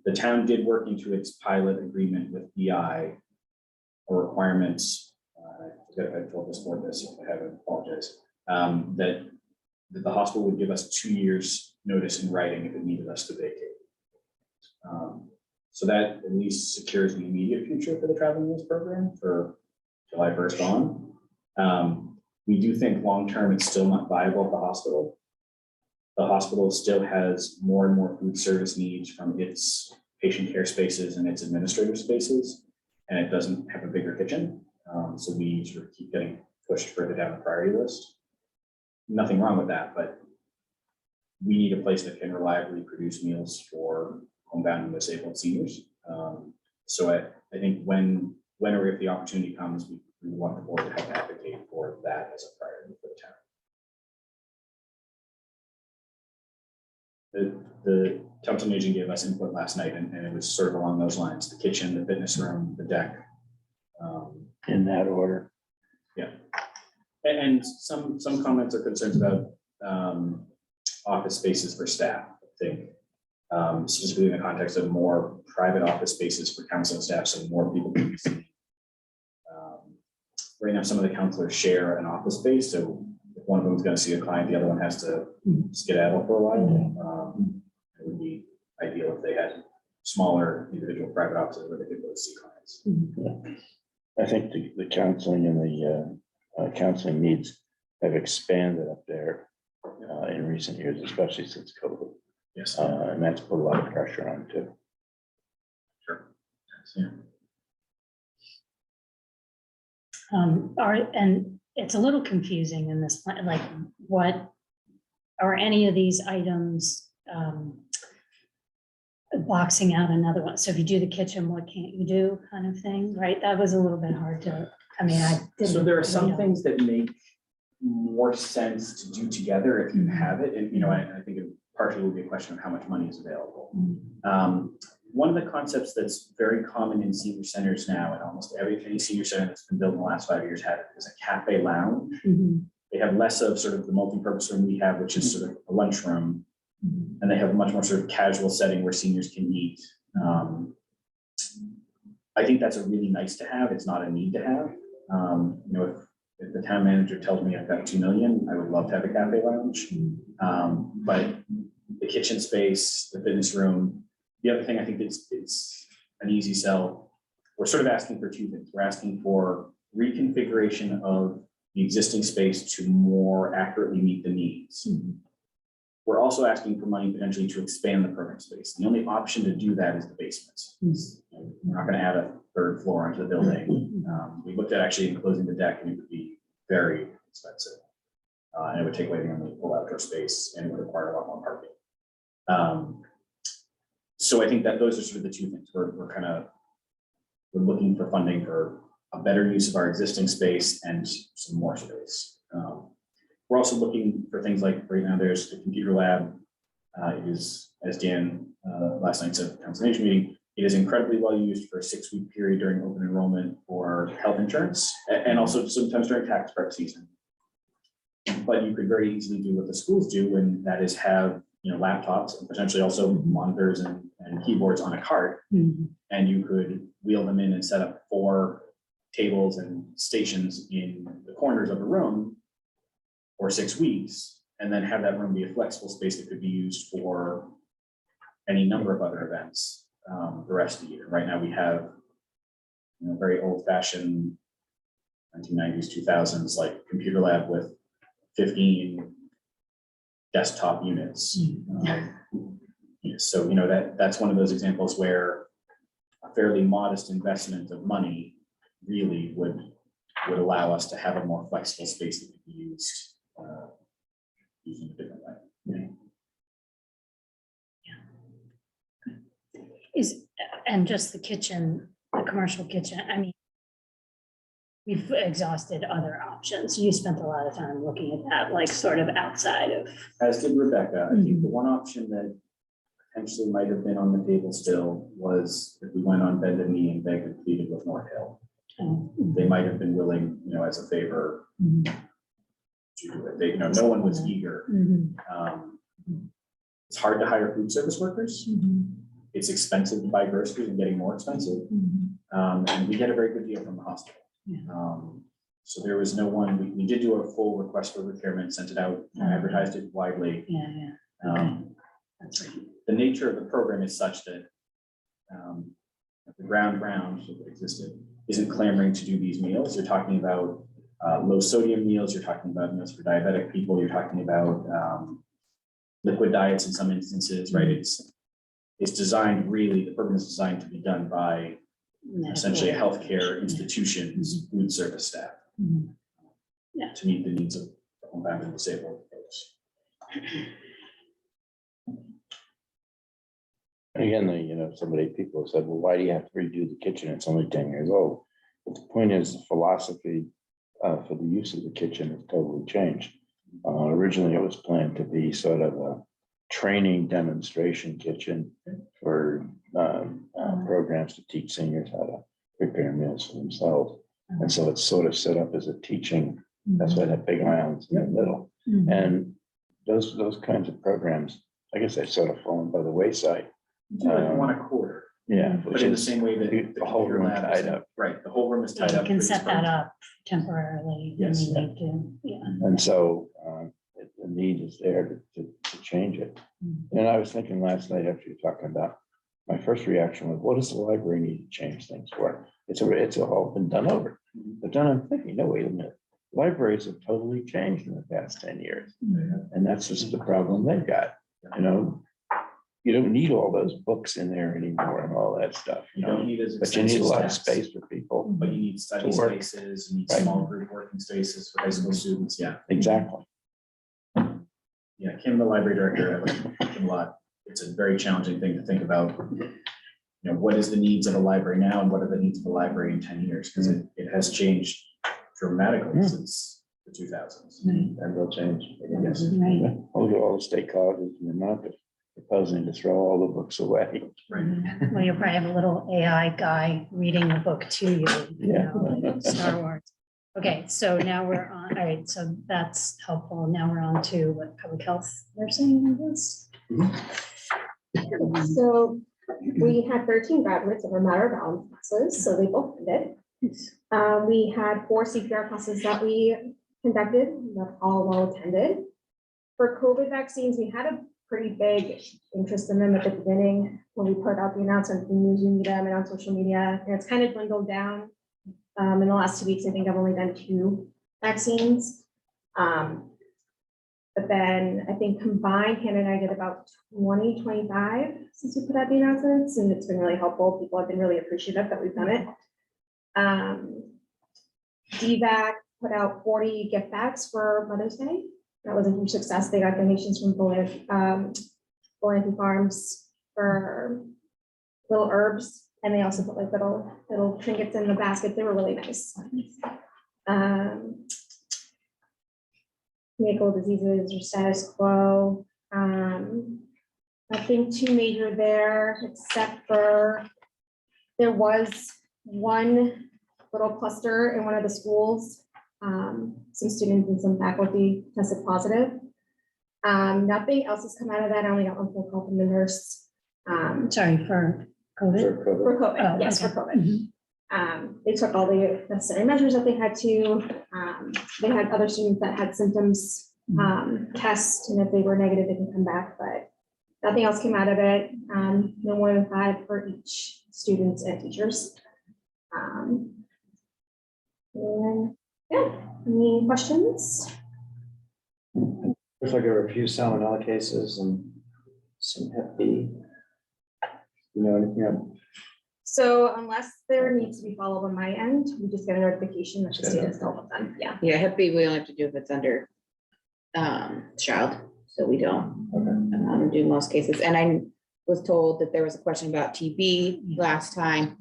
The town did work into its pilot agreement with BI or requirements. I forget if I told this board this, if I haven't, apologize. That the hospital would give us 2 years notice in writing if it needed us to vacate. So that at least secures the immediate future for the traveling meals program for July 1st on. We do think long-term it's still not viable at the hospital. The hospital still has more and more food service needs from its patient care spaces and its administrative spaces, and it doesn't have a bigger kitchen. So we sort of keep getting pushed further down the priority list. Nothing wrong with that, but we need a place that can reliably produce meals for homebound and disabled seniors. So I think when or if the opportunity comes, we want the board to help advocate for that as a priority for the town. The Council on Aging gave us input last night, and it was sort of along those lines: the kitchen, the fitness room, the deck. In that order. Yeah, and some comments or concerns about office spaces for staff. I think specifically in the context of more private office spaces for counseling staff, so more people can be seen. Right now, some of the counselors share an office space, so if one of them is going to see a client, the other one has to skedaddle for a while. It would be ideal if they had smaller individual private offices where they could go see clients. I think the counseling and the counseling needs have expanded up there in recent years, especially since COVID. Yes. And that's put a lot of pressure on too. Sure. Yeah. And it's a little confusing in this plan, like what are any of these items boxing out another one? So if you do the kitchen, what can't you do, kind of thing, right? That was a little bit hard to, I mean, I didn't. So there are some you know. things that make more sense to do together if you have it. And, you know, I think it partially will be a question of how much money is available. One of the concepts that's very common in senior centers now, and almost any senior center that's been built in the last 5 years had it, is a cafe lounge. They have less of sort of the multi-purpose room we have, which is sort of a lunchroom. And they have a much more sort of casual setting where seniors can eat. I think that's a really nice to have. It's not a need to have. You know, if the town manager tells me I've got 2 million, I would love to have a cafe lounge. But the kitchen space, the fitness room, the other thing I think it's an easy sell. We're sort of asking for two things. We're asking for reconfiguration of the existing space to more accurately meet the needs. We're also asking for money potentially to expand the permanent space. The only option to do that is the basement. We're not going to add a third floor onto the building. We looked at actually enclosing the deck, and it would be very expensive. And it would take away the only full outdoor space and would require a lot more parking. So I think that those are sort of the two things. We're looking for funding for a better use of our existing space and some more space. We're also looking for things like, right now, there's the computer lab. It is, as Dan last night said at the council meeting, it is incredibly well used for a 6-week period during open enrollment for health insurance and also sometimes during tax prep season. But you could very easily do what the schools do, and that is have, you know, laptops and potentially also monitors and keyboards on a cart. And you could wheel them in and set up 4 tables and stations in the corners of the room for 6 weeks, and then have that room be a flexible space that could be used for any number of other events the rest of the year. Right now we have, you know, very old fashioned 1990s, 2000s, like computer lab with 15 desktop units. So, you know, that's one of those examples where a fairly modest investment of money really would allow us to have a more flexible space that could be used in a different way. And just the kitchen, the commercial kitchen, I mean, we've exhausted other options. You spent a lot of time looking at that, like sort of outside of. As did Rebecca. I think the one option that potentially might have been on the table still was if we went on bended knee and begged and pleaded with North Hill. They might have been willing, you know, as a favor to do it. They, you know, no one was eager. It's hard to hire food service workers. It's expensive to buy groceries and getting more expensive. And we get a very good deal from the hospital. So there was no one, we did do a full request for procurement, sent it out, advertised it widely. That's right. The nature of the program is such that the ground round that existed isn't clamoring to do these meals. You're talking about low sodium meals. You're talking about meals for diabetic people. You're talking about liquid diets in some instances, right? It's designed really, the program is designed to be done by essentially a healthcare institution's food service staff to meet the needs of homebound and disabled folks. Again, you know, people said, well, why do you have to redo the kitchen? It's only 10 years old. But the point is, the philosophy for the use of the kitchen has totally changed. Originally, it was planned to be sort of a training demonstration kitchen for programs to teach seniors how to prepare meals for themselves. And so it's sort of set up as a teaching. That's why that big island's in the middle. And those kinds of programs, I guess they've sort of fallen by the wayside. Like 1 a quarter. Yeah. But in the same way that the whole room lab is- tied up. Right, the whole room is tied You up. can for set this that program. up temporarily. when Yes. you need to. And so the need is there to change it. And I was thinking last night after you were talking about, my first reaction was, what does the library need to change things for? It's all been done over. But then I'm thinking, no, wait a minute. Libraries have totally changed in the past 10 years. And that's just the problem they've got. You know, you don't need all those books in there anymore and all that stuff, You don't need as but you need a extensive lot of desks, space for people. but you need study to work. spaces, you need Right. small group working spaces for high school students. Yeah. Exactly. Yeah, Kim, the library director, I like him a lot. It's a very challenging thing to think about. You know, what is the needs of a library now and what are the needs of a library in 10 years? Because it has changed dramatically since the 2000s. And they'll change. Yes. Right. Look at all the state colleges in Vermont that are proposing to throw all the books away. Right. Well, you'll probably have a little AI guy reading the book to you. You Yeah. know, like Star Wars. Okay, so now we're on, all right, so that's helpful. Now we're on to what public health they're saying on this. So We had 13 graduates of our Matter of Balance classes, so they both did. We had 4 CPR classes that we conducted, that all well attended. For COVID vaccines, we had a pretty big interest in them at the beginning when we put out the announcement in news media and on social media, and it's kind of dwindled down. In the last 2 weeks, I think I've only done 2 vaccines. But then I think combined, Hannah and I did about 20, 25 since we put out the announcements, and it's been really helpful. People have been really appreciative that we've done it. DVAC put out 40 gift bags for Mother's Day. That was a huge success. They got donations from Bolanti Farms for little herbs, and they also put like little trinkets in the basket. They were really nice. Communicable diseases or status quo. Nothing too major there, except for there was one little cluster in one of the schools. Some students and some faculty tested positive. Nothing else has come out of that. I only got one phone call from the nurse. Sorry, for COVID. For COVID, Oh, yes, for okay. COVID. They took all the necessary measures that they had to. They had other students that had symptoms, test, and if they were negative, they can come back, but nothing else came out of it. No more than 5 for each students and teachers. And yeah, any questions? Looks like there were a few salmonella cases and some Hep B. You know anything else? So unless there needs to be follow-up on my end, we just get a notification that the state is still with them. Yeah. Yeah, Hep B, we only have to do if it's under child, so we don't do most cases. And I was told that there was a question about TB last time.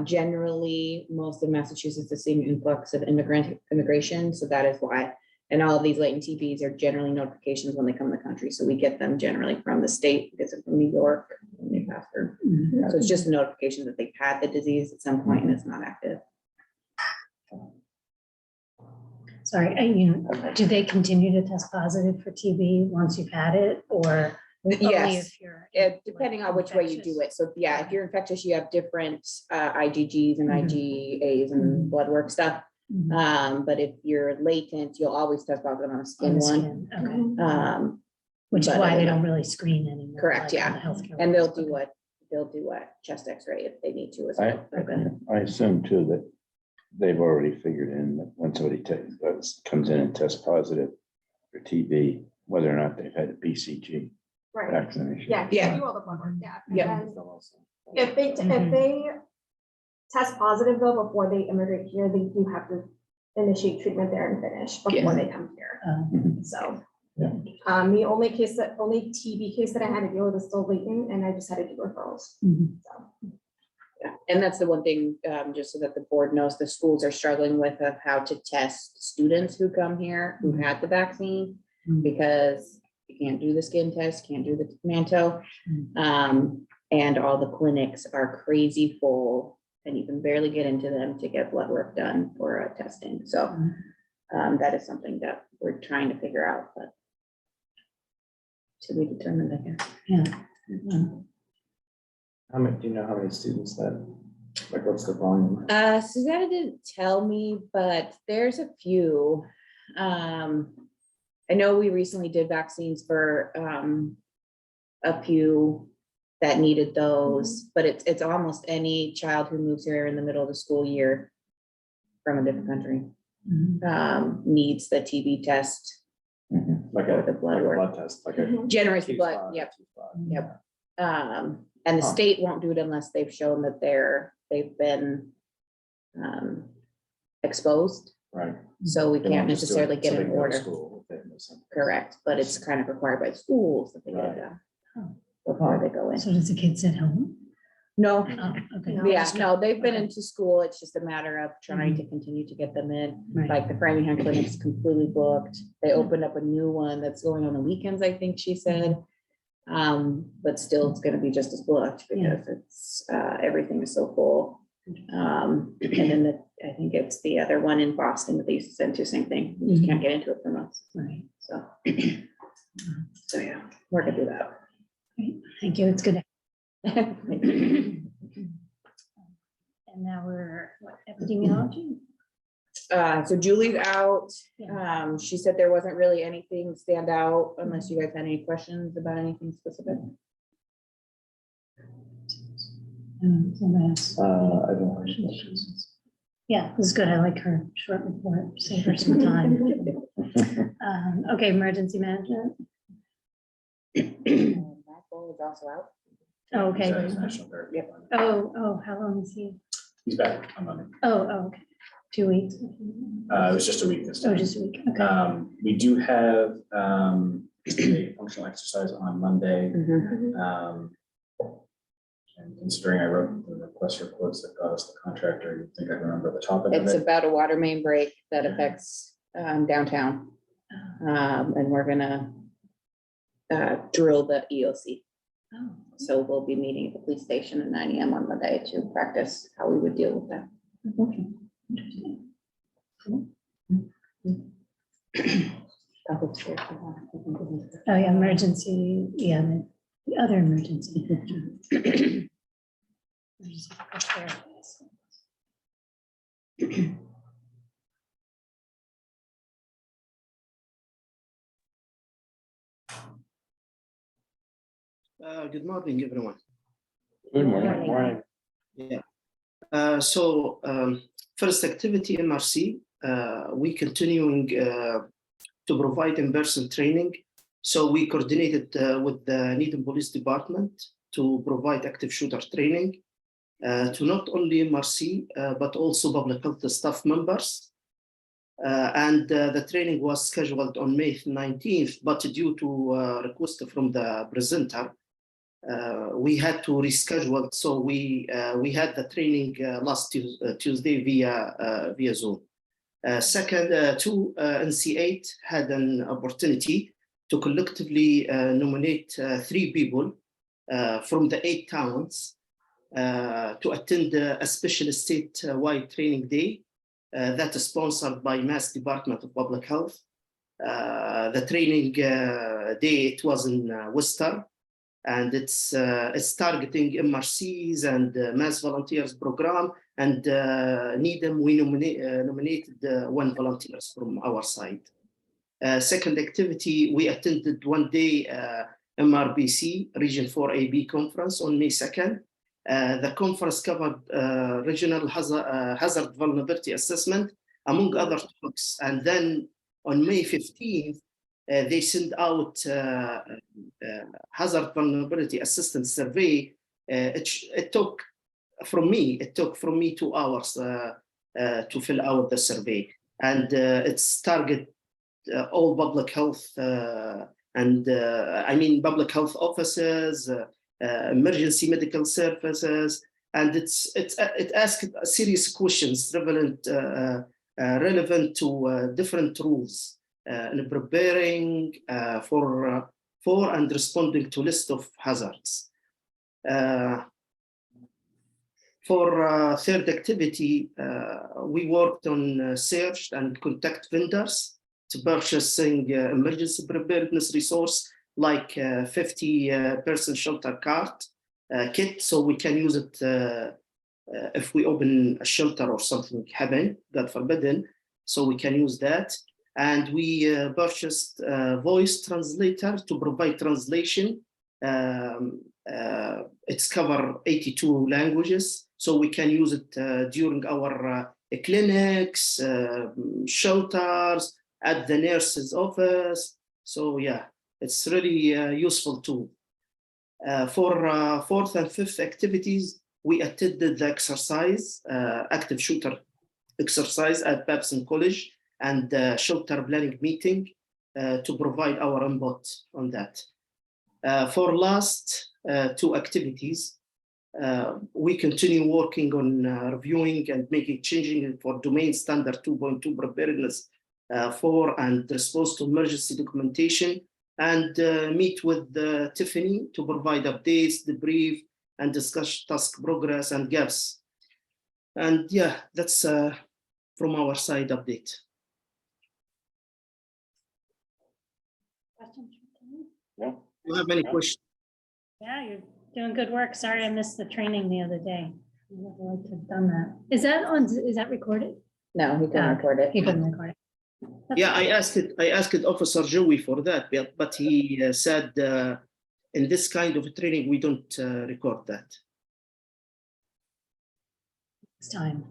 Generally, most of Massachusetts is seeing influx of immigration, so that is why. And all of these latent TBs are generally notifications when they come to the country, so we get them generally from the state, gets it from New York, when they pass through. So it's just a notification that they've had the disease at some point and it's not active. Sorry, do they continue to test positive for TB once you've had it, or? only Yes, if you're, depending on which way you do it. So yeah, if you're infectious, you have different IgGs and Mhm. IgAs and blood work stuff. Mhm. But if you're latent, you'll always test positive on a On skin the one. skin, okay. Which is but why other they than don't really screen anymore. Correct, like on yeah. the healthcare And they'll ones. do a chest X-ray if they need to as I, well. for the- I assume too that they've already figured in that when somebody comes in and tests positive for TB, whether or not they've had a BCG Right. vaccination. Yeah. Yeah. Do all the blood work, yeah. And Yeah. then if they test positive though, before they immigrate here, they do have to initiate treatment there and finish before Yeah. they come here. So. Yeah. The only TB case that I had to deal with is still latent, and I just had to do referrals. Mhm. So, Yeah, and that's the one thing, just so that the board knows, the schools are struggling with of how to test students who come here who had the vaccine, Mhm. because you can't do the skin test, can't do the manto. Mhm. And all the clinics are crazy full, and you can barely get into them to get blood work done for testing. So that is something that we're trying to figure out, but to be determined, I guess. Yeah. How many, do you know how many students that, like, what's the volume? Susanna didn't tell me, but there's a few. I know we recently did vaccines for a few that needed those, but it's almost any child who moves here in the middle of the school year from a different country Mhm. needs the TB test Like or a the blood work. blood test, like a. Mhm. Generates the T blood, spot, yep. T spot. Yep. And the Huh. state won't do it unless they've shown that they've been exposed, Right. so we They can't won't just do it necessarily so get they an can go to order. school if they miss something. Correct, but it's kind of required by schools that they get Right. it done before they go in. So does the kid sit home? No, Oh, okay. yeah, no, they've been Okay. into school. It's just a matter of trying to continue to get them in. Right. Like the Framingham Clinic's completely booked. They opened up a new one that's going on the weekends, I think she said. But still, it's gonna be just as booked Yeah. because it's, everything is so full. And then I think it's the other one in Boston that they used to send to, same thing. You just can't get into it from us, Right. so. So, yeah, working through that. Thank you. It's good. And now we're, what, epidemiology? So Julie's out. Yeah. She said there wasn't really anything stand out unless you guys had any questions about anything specific. Somebody else. I don't have any questions. Yeah, this is good. I like her short report, save her some time. Okay, emergency management. Michael is also out. Oh, okay. He's at his national guard. Yep. Oh, how long is he? He's back on Monday. Oh, okay. 2 weeks. It was just a week this Oh, time. just a week. Okay. We do have a functional exercise on Monday. Mhm. And considering I wrote the request for quotes that got us the contractor, you think I remember the topic of It's it? about a water main break that affects downtown. And we're gonna drill the EOC. Oh, So we'll be meeting at the police station at 9 AM on Monday to practice how we would deal with that. okay. Interesting. Oh, yeah, emergency, yeah, the other emergency. Good morning, everyone. Good morning. Yeah. First activity MRC, we continuing to provide in-person training. So we coordinated with the Needham Police Department to provide active shooter training to not only MRC, but also public health staff members. The training was scheduled on May 19th, but due to request from the presenter, we had to reschedule. So we had the training last Tuesday via Zoom. Second, NC8 had an opportunity to collectively nominate 3 people from the 8 towns to attend a special statewide training day that is sponsored by Mass Department of Public Health. The training day, it was in Worcester, and it's targeting MRCs and Mass Volunteers Program, and Needham, we nominated 1 volunteers from our side. Second activity, we attended 1 day MRBC Region 4AB conference on May 2nd. The conference covered regional hazard vulnerability assessment, among other topics. And then on May 15th, they sent out hazard vulnerability assistance survey. It took from me 2 hours to fill out the survey, and it's target all public health public health offices, emergency medical services, and it asked serious questions relevant to different rules in preparing for and responding to list of hazards. For third activity, we worked on search and contact vendors to purchasing emergency preparedness resource like 50-person shelter cart kit, so we can use it if we open a shelter or something happen, God forbidden, so we can use that. And we purchased a voice translator to provide translation. It's cover 82 languages, so we can use it during our clinics, shelters, at the nurse's office. So yeah, it's really useful tool. For fourth and fifth activities, we attended the exercise, active shooter exercise at Babson College, and the shelter planning meeting to provide our input on that. For last 2 activities, we continue working on reviewing and changing for domain standard 2.2 preparedness for and response to emergency documentation, and meet with Tiffany to provide updates, debrief, and discuss task progress and gaps. And yeah, that's from our side update. Questions? No? Do you have any questions? Yeah, you're Doing good work. Sorry, I missed the training the other day. I would like to have done that. Is that recorded? No, he couldn't record it. You couldn't record it. Yeah, I asked Officer Joey for that, but he said in this kind of training, we don't record that. It's time.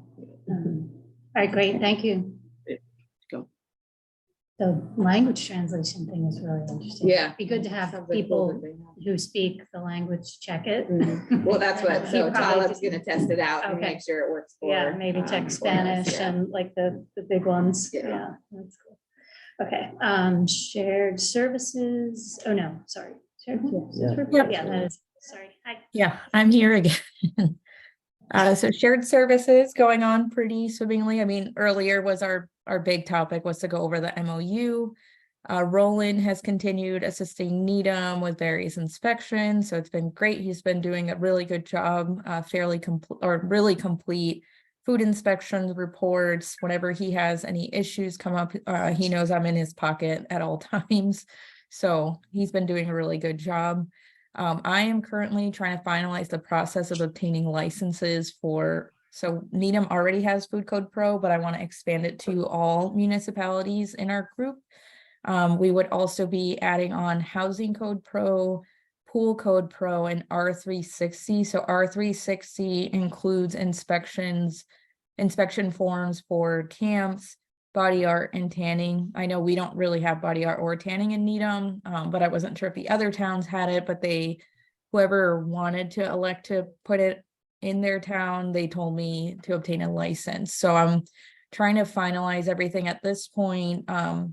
All right, great, thank you. Yeah, go. The language translation thing is really interesting. Yeah. Be good to have Sounds like people both of them. who speak the language check it. Well, that's what, so He probably Tala's just- gonna test it out and Okay. make sure it works for. Yeah, maybe check for us, Spanish yeah. and like the big ones. Yeah. Yeah, that's cool. Okay, shared services. Oh, no, sorry. Shared services report. Yeah, that is, sorry. Hi. Yeah, I'm here again. So shared services going on pretty swimmingly. I mean, earlier was our big topic was to go over the MOU. Roland has continued assisting Needham with various inspections, so it's been great. He's been doing a really good job, really complete food inspections reports. Whenever he has any issues come up, he knows I'm in his pocket at all times. So he's been doing a really good job. I am currently trying to finalize the process of obtaining licenses so Needham already has Food Code Pro, but I want to expand it to all municipalities in our group. We would also be adding on Housing Code Pro, Pool Code Pro, and R360. So R360 includes inspection forms for camps, body art, and tanning. I know we don't really have body art or tanning in Needham, but I wasn't sure if the other towns had it, but whoever wanted to elect to put it in their town, they told me to obtain a license. So I'm trying to finalize everything at this point. I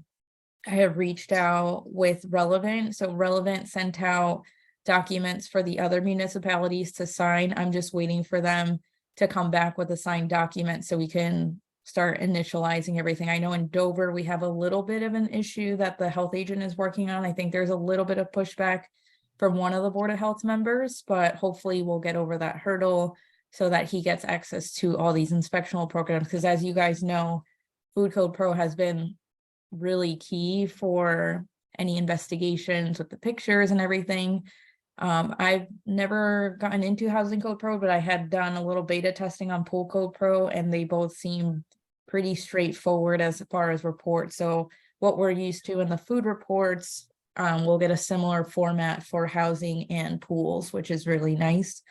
have reached out with Relevant. So Relevant sent out documents for the other municipalities to sign. I'm just waiting for them to come back with a signed document so we can start initializing everything. I know in Dover, we have a little bit of an issue that the health agent is working on. I think there's a little bit of pushback from one of the Board of Health members, but hopefully we'll get over that hurdle so that he gets access to all these inspectional programs. Because as you guys know, Food Code Pro has been really key for any investigations with the pictures and everything. I've never gotten into Housing Code Pro, but I had done a little beta testing on Pool Code Pro, and they both seem pretty straightforward as far as reports. So what we're used to in the food reports, we'll get a similar format for housing and pools, which is really nice.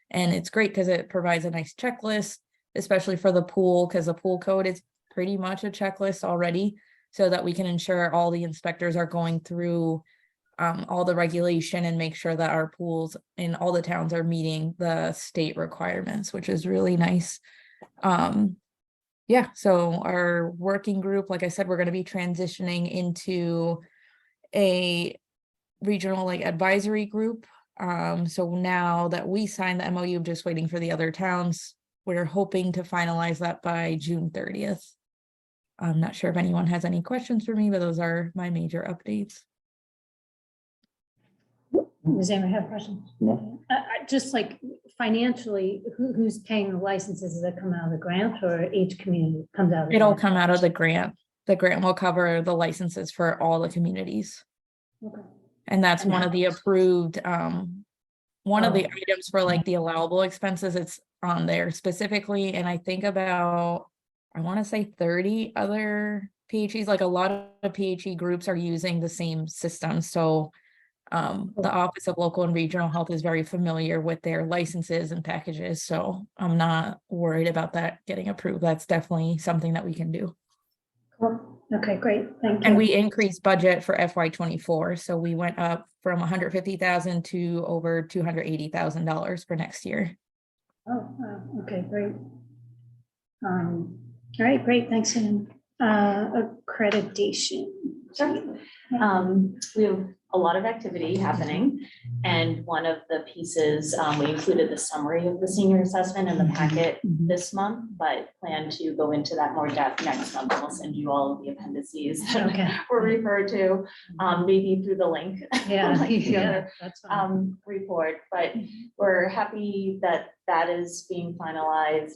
And it's great because it provides a nice checklist, especially for the pool, because the pool code is pretty much a checklist already, so that we can ensure all the inspectors are going through all the regulation and make sure that our pools in all the towns are meeting the state requirements, which is really nice. Yeah, so our working group, like I said, we're going to be transitioning into a regional advisory group. So now that we signed the MOU, I'm just waiting for the other towns. We're hoping to finalize that by June 30th. I'm not sure if anyone has any questions for me, but those are my major updates. Does anyone have questions? No. Just like financially, who's paying the licenses? Does it come out of the grant or each community comes out? of the It'll grant? come out of the grant. The grant will cover the licenses for all the communities. Okay. And that's And one of the approved, one of the Oh. items for the allowable expenses, it's on there specifically. And I think about, I want to say 30 other PHEs, a lot of PHE groups are using the same system. So the Office of Local and Regional Health is very familiar with their licenses and packages. So I'm not worried about that getting approved. That's definitely something that we can do. Cool. Okay, great. Thank you. And we increased budget for FY24. So we went up from 150,000 to over $280,000 for next year. Oh, wow. Okay, great. All right, great. Thanks, Ann. Accreditation. We have a lot of activity happening, and one of the pieces, we included the summary of the senior assessment in the packet this month, but plan to go into that more depth next month. And we'll send you all of the appendices that Okay. were referred to, maybe through the link. Yeah, like the yeah, other, that's fine. report, but we're happy that that is being finalized.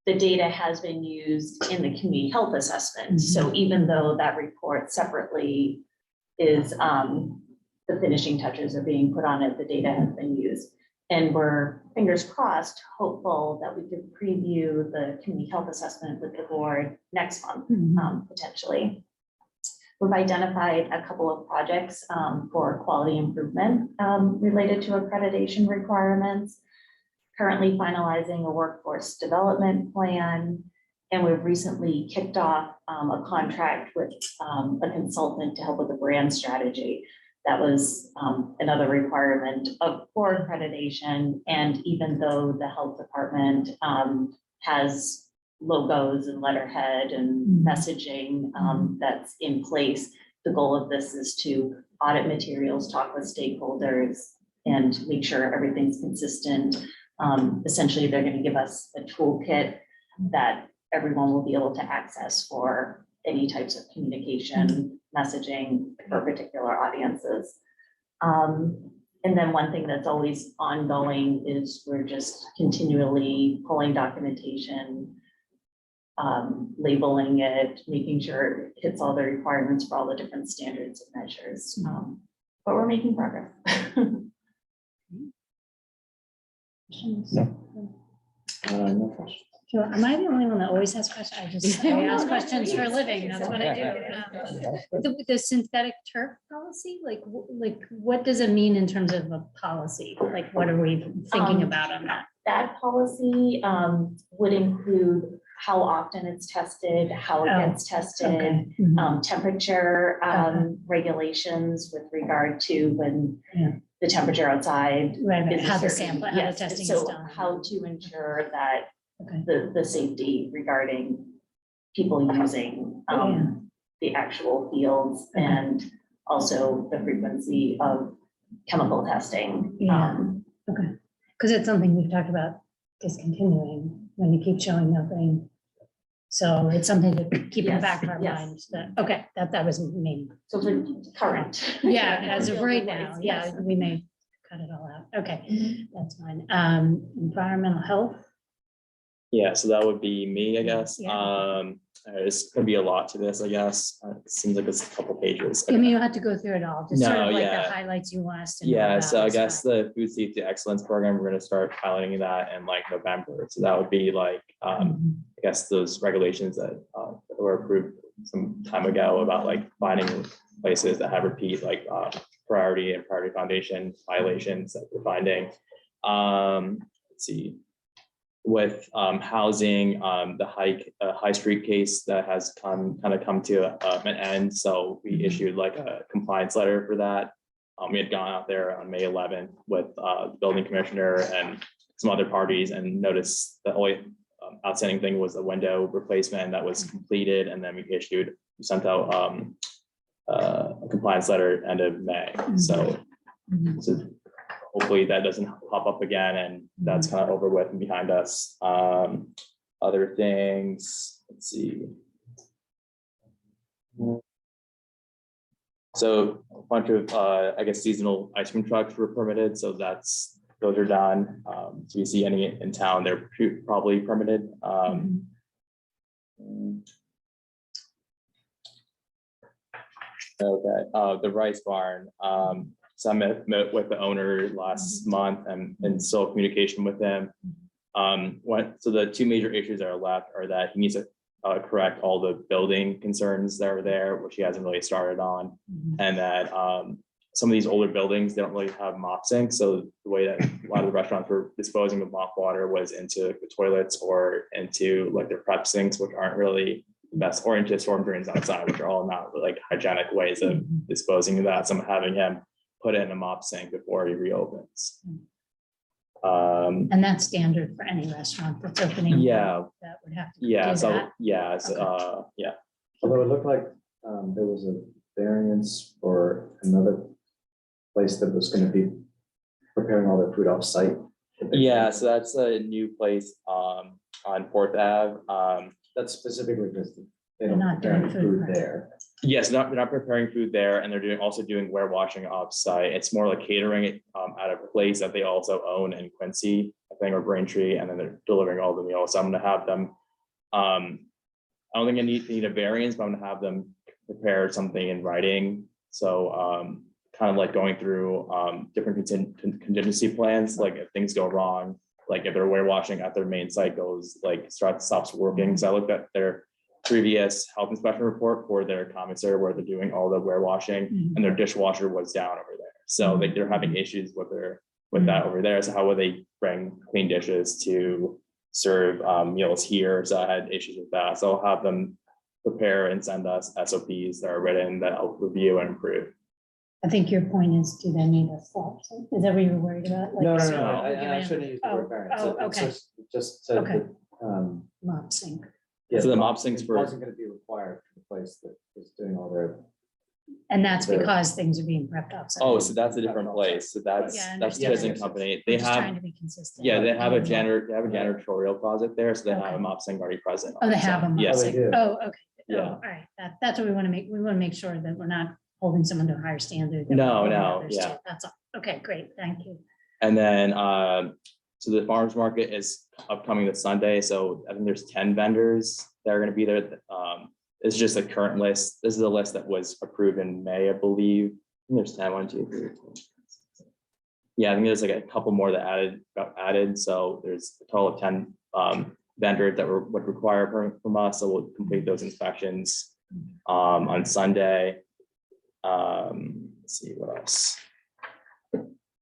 The data has been used in the community health assessment. So even though that report separately is, the finishing touches are being put on it, the data has been used. And we're, fingers crossed, hopeful that we could preview the community health assessment with the board next month, potentially. We've identified a couple of projects for quality improvement related to accreditation requirements. Currently finalizing a workforce development plan. And we've recently kicked off a contract with a consultant to help with the brand strategy. That was another requirement for accreditation. And even though the health department has logos and letterhead and messaging that's in place, the goal of this is to audit materials, talk with stakeholders, and make sure everything's consistent. Essentially, they're going to give us a toolkit that everyone will be able to access for any types of communication, messaging for particular audiences. And then one thing that's always ongoing is we're just continually pulling documentation, labeling it, making sure it hits all the requirements for all the different standards and measures. But we're making progress. No question. So am I the only one that always has questions? I ask questions for a living. That's what I do. The synthetic turf policy, like what does it mean in terms of a policy? Like, what are we thinking about on that? That policy would include how often it's tested, how it gets tested, Okay. temperature regulations with regard to when Yeah. the temperature outside. Right, is a how the certain- sample, how the yes, testing is so done. how to ensure that Okay. the safety regarding people using Yeah. the actual fields Okay. and also the frequency of chemical testing. Yeah. Okay, because it's something we've talked about discontinuing when you keep showing nothing. So it's something to keep in the Yes, back of our yes. minds that, okay, that was me. So for current. Yeah, as of right now, yeah, Yes. we may cut it all out. Okay, Mhm. that's fine. Environmental health. Yeah, so that would be me, I guess. Yeah. There's gonna be a lot to this, I guess. It seems like it's a couple pages. I mean, you don't have to go through it all, just sort No, of like the yeah. highlights you want us to know Yeah, about so I is guess fine. the food safety excellence program, we're gonna start piloting that in like November. So that would be like, Mhm. I guess those regulations that were approved some time ago about like finding places that have repeat like priority and priority foundation violations that we're finding. Let's see. With housing, the High Street case that has kind of come to an end. So we issued like a compliance letter for that. We had gone out there on May 11th with the building commissioner and some other parties and noticed the only outstanding thing was the window replacement that was completed. And then we sent out a compliance letter end of May. So hopefully that doesn't pop up again and that's kind of over with and behind us. Other things, let's see. So a bunch of, I guess, seasonal ice cream trucks were permitted. So those are done. So you see any in town, they're probably permitted. Okay, the rice barn. So I met with the owner last month and still communication with him. So the two major issues that are left are that he needs to correct all the building concerns that are there, which he hasn't really started on. And that some of these older buildings, they don't really have mop sinks. So the way that a lot of the restaurants were disposing of mop water was into the toilets or into like their prep sinks, which aren't really the best, or into storm drains outside, which are all not like hygienic ways of disposing of that. So I'm having him put it in a mop sink before he reopens. And that's standard for any restaurant that's opening. Yeah. That would have to. Yeah, do so, that. yeah, so, yeah. Although it looked like there was a variance for another place that was gonna be preparing all their food off-site. Yeah, so that's a new place on Fourth Ave. That's specifically because they They're don't not prepare doing any food, food right. there. Yes, they're not preparing food there, and they're also doing warewashing off-site. It's more like catering it at a place that they also own in Quincy, I think, or Braintree, and then they're delivering all the meals. So I'm gonna have them. I don't think I need a variance, but I'm gonna have them prepare something in writing. So kind of like going through different contingency plans, like if things go wrong, like if their warewashing at their main site stops working. So I looked at their previous health inspection report for their commissary where they're doing all the warewashing, and their dishwasher was down over there. So like they're having issues with that over there. So how would they bring clean dishes to serve meals here? So I had issues with that. So I'll have them prepare and send us SOPs that are written that I'll review and improve. I think your point is, do they need a stop? Is that what you were worried about? Like, No, so I giving shouldn't use the word Oh, variance. oh, It's okay. just so Okay. that, Mop sink. yeah, So the mop sinks it for- wasn't gonna be required for the place that is doing all their. And that's There. because things are being prepped outside. Oh, so that's a different place. So that's Yeah, I that's understand. Tizen Company. I'm They just trying have, to be consistent. yeah, they have a Yeah. janitorial closet there, so they have Okay. a mop sink already present. Oh, they on have site. them. Yes. they do. Oh, okay. Oh, Yeah. all right. That's what we want to make. We want to make sure that we're not holding someone to a higher standard. than No, we're holding no, others yeah. to. That's all. Okay, great. Thank you. And then, so the farmer's market is upcoming this Sunday, so I think there's 10 vendors that are gonna be there. It's just a current list. This is a list that was approved in May, I believe. I think there's 10, 1, 2, 3, 4. Yeah, I think there's like a couple more that got added, so there's a total of 10 vendors that would require a permit from us, so we'll complete those inspections on Sunday. Let's see what else.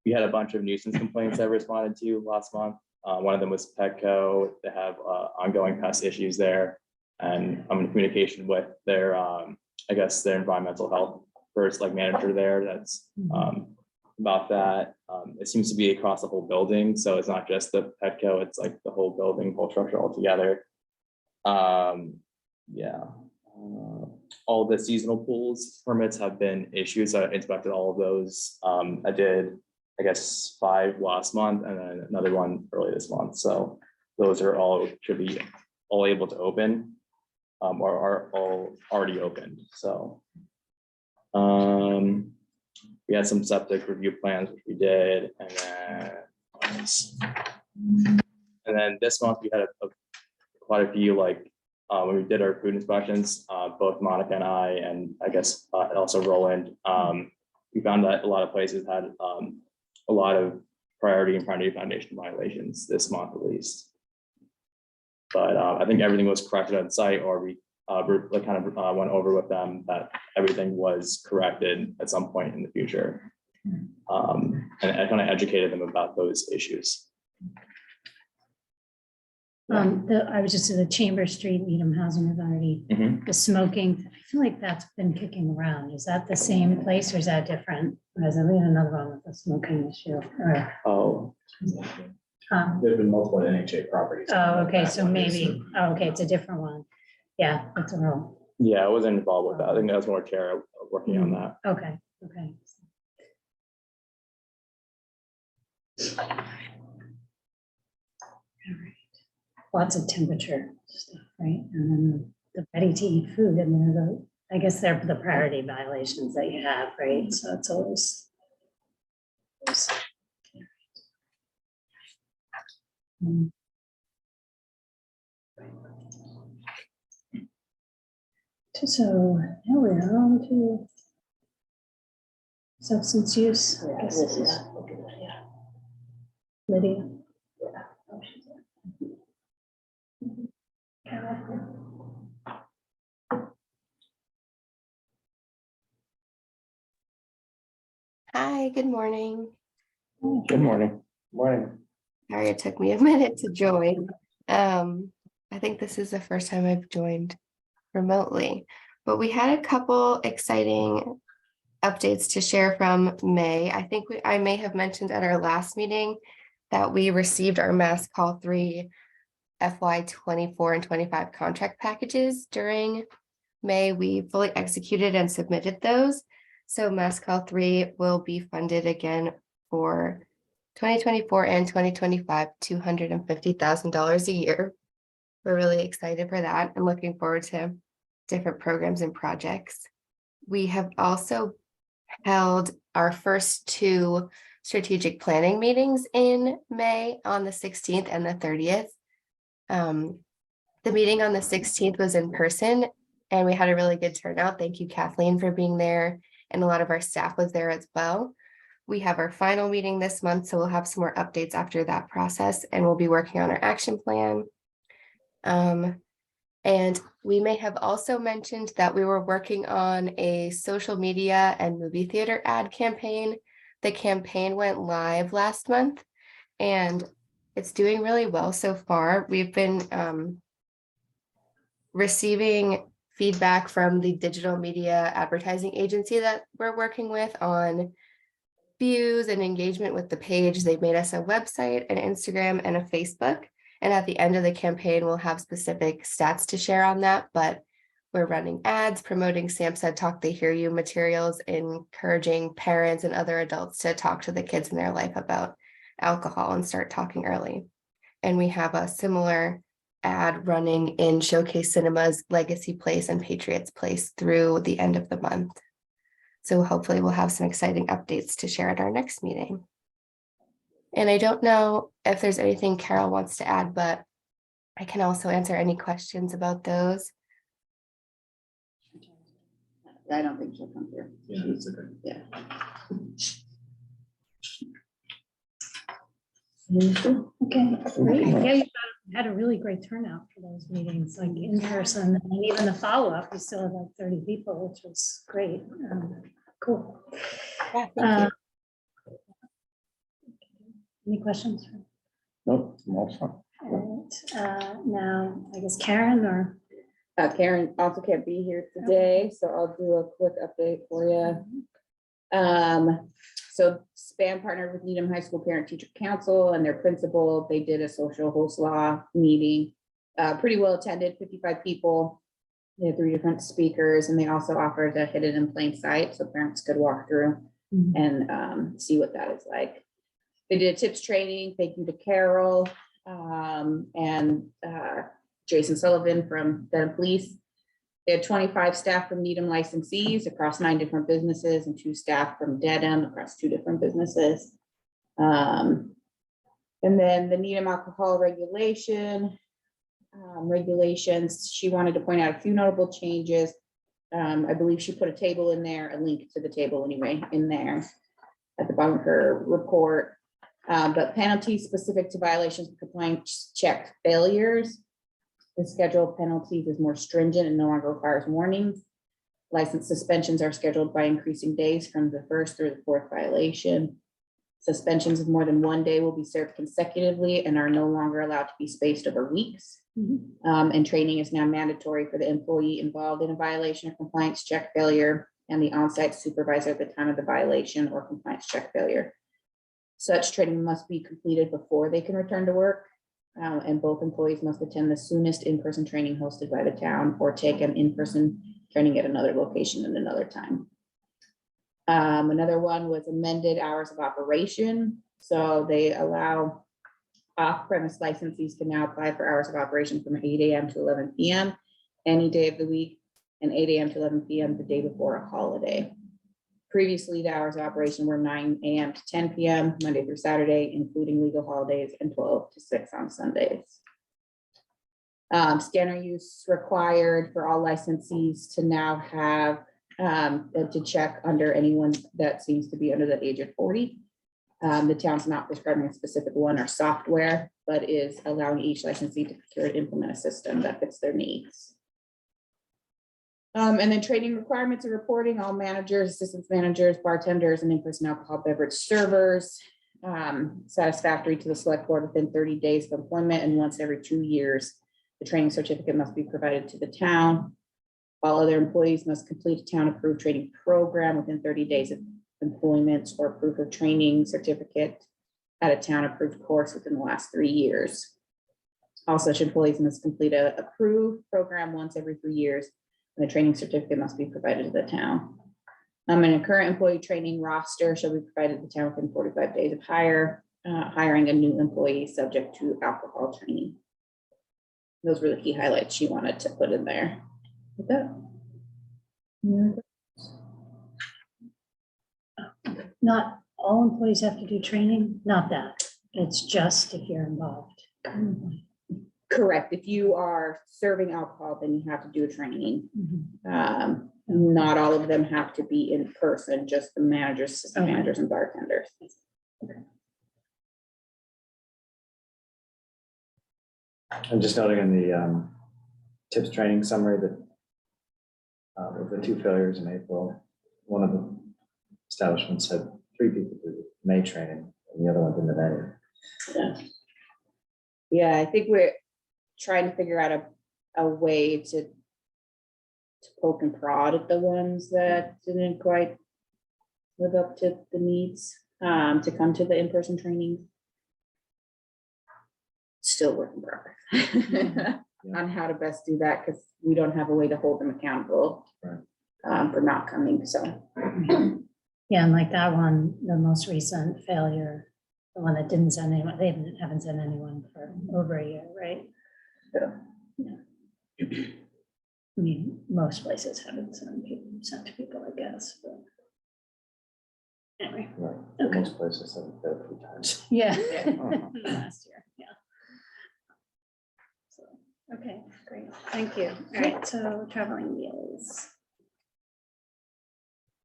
We had a bunch of nuisance complaints I responded to last month. One of them was Petco. They have ongoing pest issues there. And I'm in communication with their, I guess, their environmental health first, like manager there. That's about that. It seems to be across the whole building. So it's not just the Petco, it's like the whole building, whole structure altogether. Yeah. All the seasonal pools permits have been issued. So I inspected all of those. I did, I guess, 5 last month and then another one early this month. So those are all, should be all able to open or are all already opened. So we had some septic review plans, which we did. And then this month we had quite a few, like when we did our food inspections, both Monica and I guess also Roland, we found that a lot of places had a lot of priority and primary foundation violations this month at least. But I think everything was corrected on site, or we kind of went over with them that everything was corrected at some point in the future. And I kind of educated them about those issues. I was just at the Chamber Street, Needham Housing Authority, the smoking, I feel like that's been kicking around. Is that the same place or is that different? Or is there another one with the smoking issue? Or, Oh, There's been multiple NHA properties. oh, okay, so maybe, oh, okay, it's a different one. Yeah, that's a real, yeah, I wasn't involved with that. I think that was more Tara working on that. okay, okay. All right. Lots of temperature stuff, right? And then the ready to eat food, I mean, I guess they're the priority violations that you have, right? So it's always. So now we're on to substance use. I guess this is Lydia. Hi, good morning. Good morning. Morning. Sorry it took me a minute to join. I think this is the first time I've joined remotely, but we had a couple exciting updates to share from May. I think I may have mentioned at our last meeting that we received our Mass Call 3 FY 24 and 25 contract packages during May. We fully executed and submitted those. So Mass Call 3 will be funded again for 2024 and 2025, $250,000 a year. We're really excited for that and looking forward to different programs and projects. We have also held our first 2 strategic planning meetings in May on the 16th and the 30th. The meeting on the 16th was in person and we had a really good turnout. Thank you, Kathleen, for being there and a lot of our staff was there as well. We have our final meeting this month, so we'll have some more updates after that process, and we'll be working on our action plan. And we may have also mentioned that we were working on a social media and movie theater ad campaign. The campaign went live last month and it's doing really well so far. We've been receiving feedback from the digital media advertising agency that we're working with on views and engagement with the page. They've made us a website, an Instagram, and a Facebook. And at the end of the campaign, we'll have specific stats to share on that, but we're running ads, promoting Sam Said Talk They Hear You materials, encouraging parents and other adults to talk to the kids in their life about alcohol and start talking early. And we have a similar ad running in Showcase Cinema's Legacy Place and Patriots Place through the end of the month. So hopefully we'll have some exciting updates to share at our next meeting. And I don't know if there's anything Carol wants to add, but I can also answer any questions about those. I don't think she'll come through. Yeah, that's okay. Yeah. Okay, great. Yeah, you had a really great turnout for those meetings, like in person, and even the follow-up, we still had like 30 people, which was great. Cool. Yeah, thank you. Any questions? Nope, I'm all set. All right, now, I guess Karen or? Karen also can't be here today, so I'll do a quick update for you. So SPAN partnered with Needham High School Parent Teacher Council and their principal. They did a social host law meeting, pretty well attended, 55 people. They had 3 different speakers, and they also offered a hidden in plain sight, so parents could walk through and see what that is like. They did a tips training. Thank you to Carol and Jason Sullivan from Dedham Police. They had 25 staff from Needham licensees across 9 different businesses and 2 staff from Dedham across 2 different businesses. And then the Needham alcohol regulations, she wanted to point out a few notable changes. I believe she put a table in there, a link to the table anyway, in there at the bottom of her report. But penalties specific to violations of compliance check failures. The schedule of penalties is more stringent and no longer requires warnings. License suspensions are scheduled by increasing days from the 1st through the 4th violation. Suspensions of more than 1 day will be served consecutively and are no longer allowed to be spaced over weeks. And training is now mandatory for the employee involved in a violation or compliance check failure and the on-site supervisor at the time of the violation or compliance check failure. Such training must be completed before they can return to work. And both employees must attend the soonest in-person training hosted by the town or take an in-person training at another location at another time. Another one was amended hours of operation. So they allow off-premise licensees to now apply for hours of operation from 8 a.m. to 11 p.m. any day of the week and 8 a.m. to 11 p.m. the day before a holiday. Previously, the hours of operation were 9 a.m. to 10 p.m. Monday through Saturday, including legal holidays, and 12 to 6 on Sundays. Scanner use required for all licensees to now have to check under anyone that seems to be under the age of 40. The town's not prescribing a specific one or software, but is allowing each licensee to procure and implement a system that fits their needs. And then training requirements and reporting, all managers, assistants managers, bartenders, and in-person alcohol beverage servers, satisfactory to the select board within 30 days of employment, and once every 2 years, the training certificate must be provided to the town. All other employees must complete a town-approved training program within 30 days of employment or proof of training certificate at a town-approved course within the last 3 years. All such employees must complete a approved program once every 3 years. And the training certificate must be provided to the town. And a current employee training roster shall be provided to the town within 45 days of hiring a new employee subject to alcohol training. Those were the key highlights she wanted to put in there. With that. Not all employees have to do training, not that. It's just if you're involved. Correct. If you are serving alcohol, then you have to do a training. Mhm. Not all of them have to be in person, just the managers, assistant Okay. managers and bartenders. I'm just noting in the tips training summary that of the 2 failures in April, one of the establishments had 3 people do May training and the other one didn't have any. Yeah, I think we're trying to figure out a way to poke and prod at the ones that didn't quite live up to the needs, to come to the in-person training. Still work in progress on how to best do that, because we don't have a way to hold them accountable Right. for not coming, so. Yeah, and like that one, the most recent failure, the one that didn't send anyone, they haven't sent anyone for over a year, right? Yeah. I mean, most places haven't sent to people, I guess, but. Anyway, Right. Okay. Most places have failed 3 times. yeah. Uh-huh. Last year, yeah. So, okay, great, thank you. All right, so traveling meals.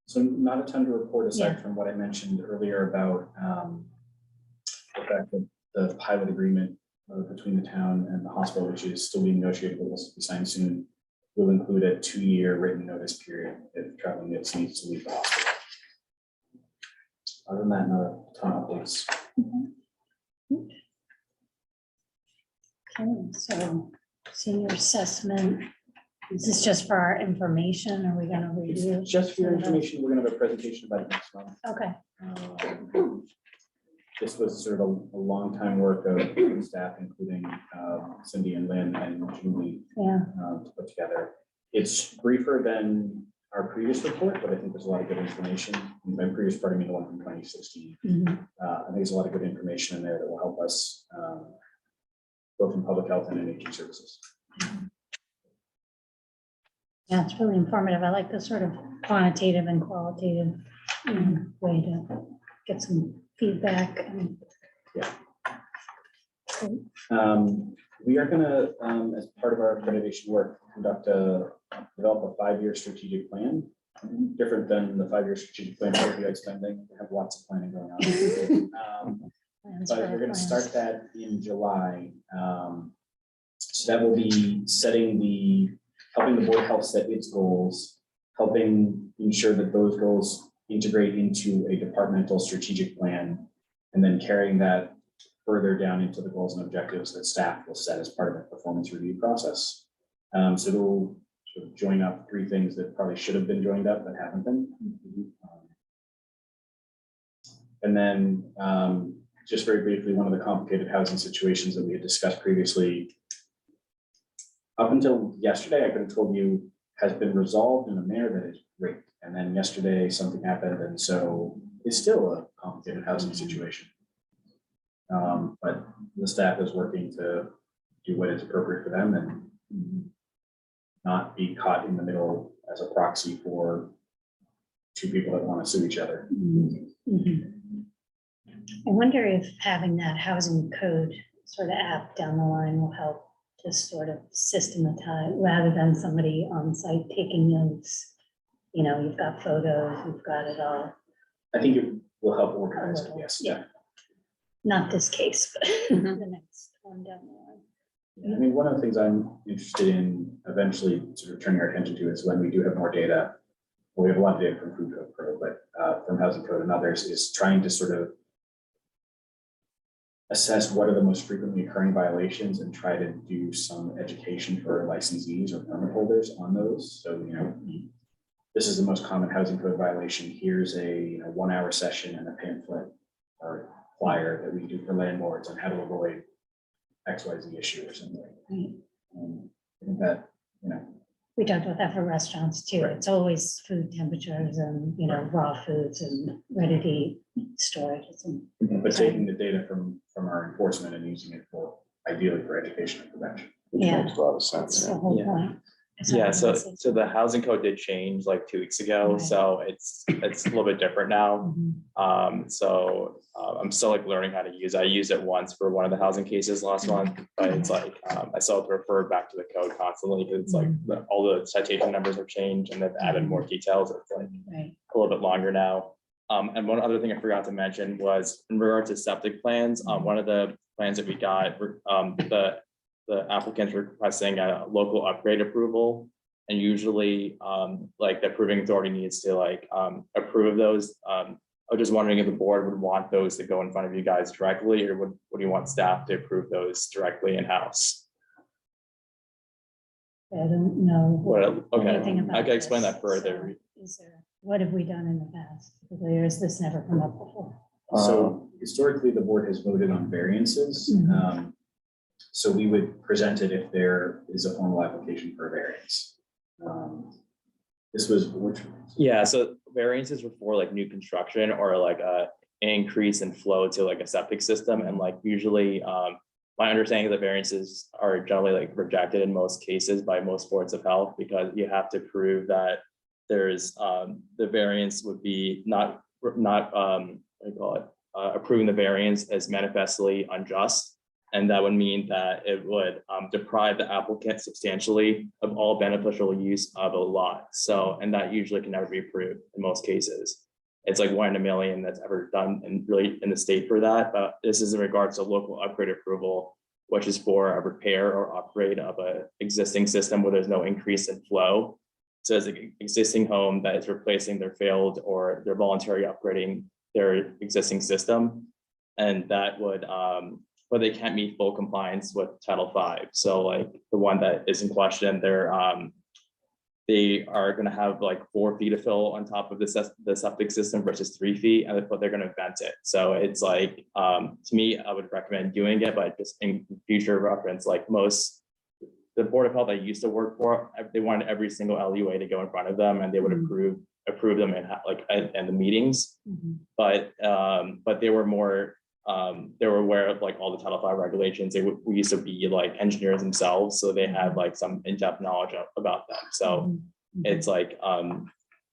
So not a ton to report aside Yeah. from what I mentioned earlier about the fact that the pilot agreement between the town and the hospital, which is still being negotiated, but will be signed soon, will include a 2-year written notice period if traveling meals needs to leave the hospital. Other than that, not a ton of updates. Okay, so senior assessment, is this just for our information? Are we gonna review? It's just for your information, we're gonna have a presentation about it next month. Okay, This was sort of a long time work of staff, including Cindy and Lynn and Julie, yeah, to put together. It's briefer than our previous report, but I think there's a lot of good information. My previous part, I mean, the one from 2016. mhm, I think there's a lot of good information in there that will help us both in public health and in aging services. yeah, it's really informative. I like the sort of quantitative and qualitative way to get some feedback and. We are gonna, as part of our accreditation work, develop a 5-year strategic plan. Different than the 5-year strategic plan for opioid spending. We have lots of planning going on. plans But for we're gonna plans. start that in July. So that will be helping the Board of Health set its goals, helping ensure that those goals integrate into a departmental strategic plan, and then carrying that further down into the goals and objectives that staff will set as part of the performance review process. So it'll sort of join up 3 things that probably should have been joined up but haven't been. And then just very briefly, one of the complicated housing situations that we had discussed previously, up until yesterday, I could have told you has been resolved in a manner that is great. And then yesterday, something happened, and so it's still a complicated housing situation. But the staff is working to do what is appropriate for them and not be caught in the middle as a proxy for 2 people that want to sue each other. Mhm. I wonder if having that housing code sort of app down the line will help just sort of systematize, rather than somebody on site taking notes. You know, you've got photos, you've got it all, I think it will help organize it, yes. Yeah. Not this case, but the next one down the line. I mean, one of the things I'm interested in eventually sort of turning our attention to is when we do have more data. Well, we have a lot of data from Food Code Pro, but from Housing Code and others, is trying to sort of assess what are the most frequently occurring violations and try to do some education for licensees or permit holders on those. So, you know, this is the most common housing code violation. Here's a 1-hour session and a pamphlet or flyer that we do for landlords on how to avoid XYZ issue or something. Right. I think that, We talked about that for restaurants too. Right. It's always food temperatures and, you know, raw foods and ready to eat storage. but taking the data from our enforcement and using it for ideally for education and prevention. Which Yeah. makes a lot of sense. That's the whole Yeah. point. Yeah, so the housing code did change like 2 weeks ago, Right. so it's a little bit different now. Mhm. I'm still like learning how to use it. I used it once for one of the housing cases last month, but it's like, I still have to refer back to the code constantly because it's like all the citation numbers have changed and they've added more details. It's like Right. a little bit longer now. And one other thing I forgot to mention was in regard to septic plans, one of the plans that we got, the applicants requesting a local upgrade approval. And usually, like the approving authority needs to like, approve those. I was just wondering if the board would want those to go in front of you guys directly, or would you want staff to approve those directly in-house? I don't know. anything Okay, about I can explain this, that further. so is there, what have we done in the past? Or has this never come up before? So historically, the board has voted on variances. Mhm. So we would present it if there is a formal application for a variance. This was which. Yeah, so variances were for like new construction or like a increase in flow to like a septic system, and like usually, my understanding is that variances are generally like rejected in most cases by most boards of health because you have to prove that there's, the variance would be not, what do you call it? Approving the variance as manifestly unjust. And that would mean that it would deprive the applicant substantially of all beneficial use of a lot. So, and that usually can never be approved in most cases. It's like 1 in a million that's ever done and really in the state for that. But this is in regards to local upgrade approval, which is for a repair or upgrade of a existing system where there's no increase in flow. So it's an existing home that is replacing their failed or they're voluntary upgrading their existing system. And that would, but they can't meet full compliance with Title V. So like the one that is in question, they are gonna have like 4 feet of fill on top of the septic system versus 3 feet, but they're gonna vent it. So it's like, to me, I would recommend doing it, but just in future reference, like the Board of Health I used to work for, they wanted every single LUA to go in front of them and they would approve them in the meetings. But they were more, they were aware of like all the Title V regulations. We used to be like engineers themselves, so they had like some in-depth knowledge about them. So it's like,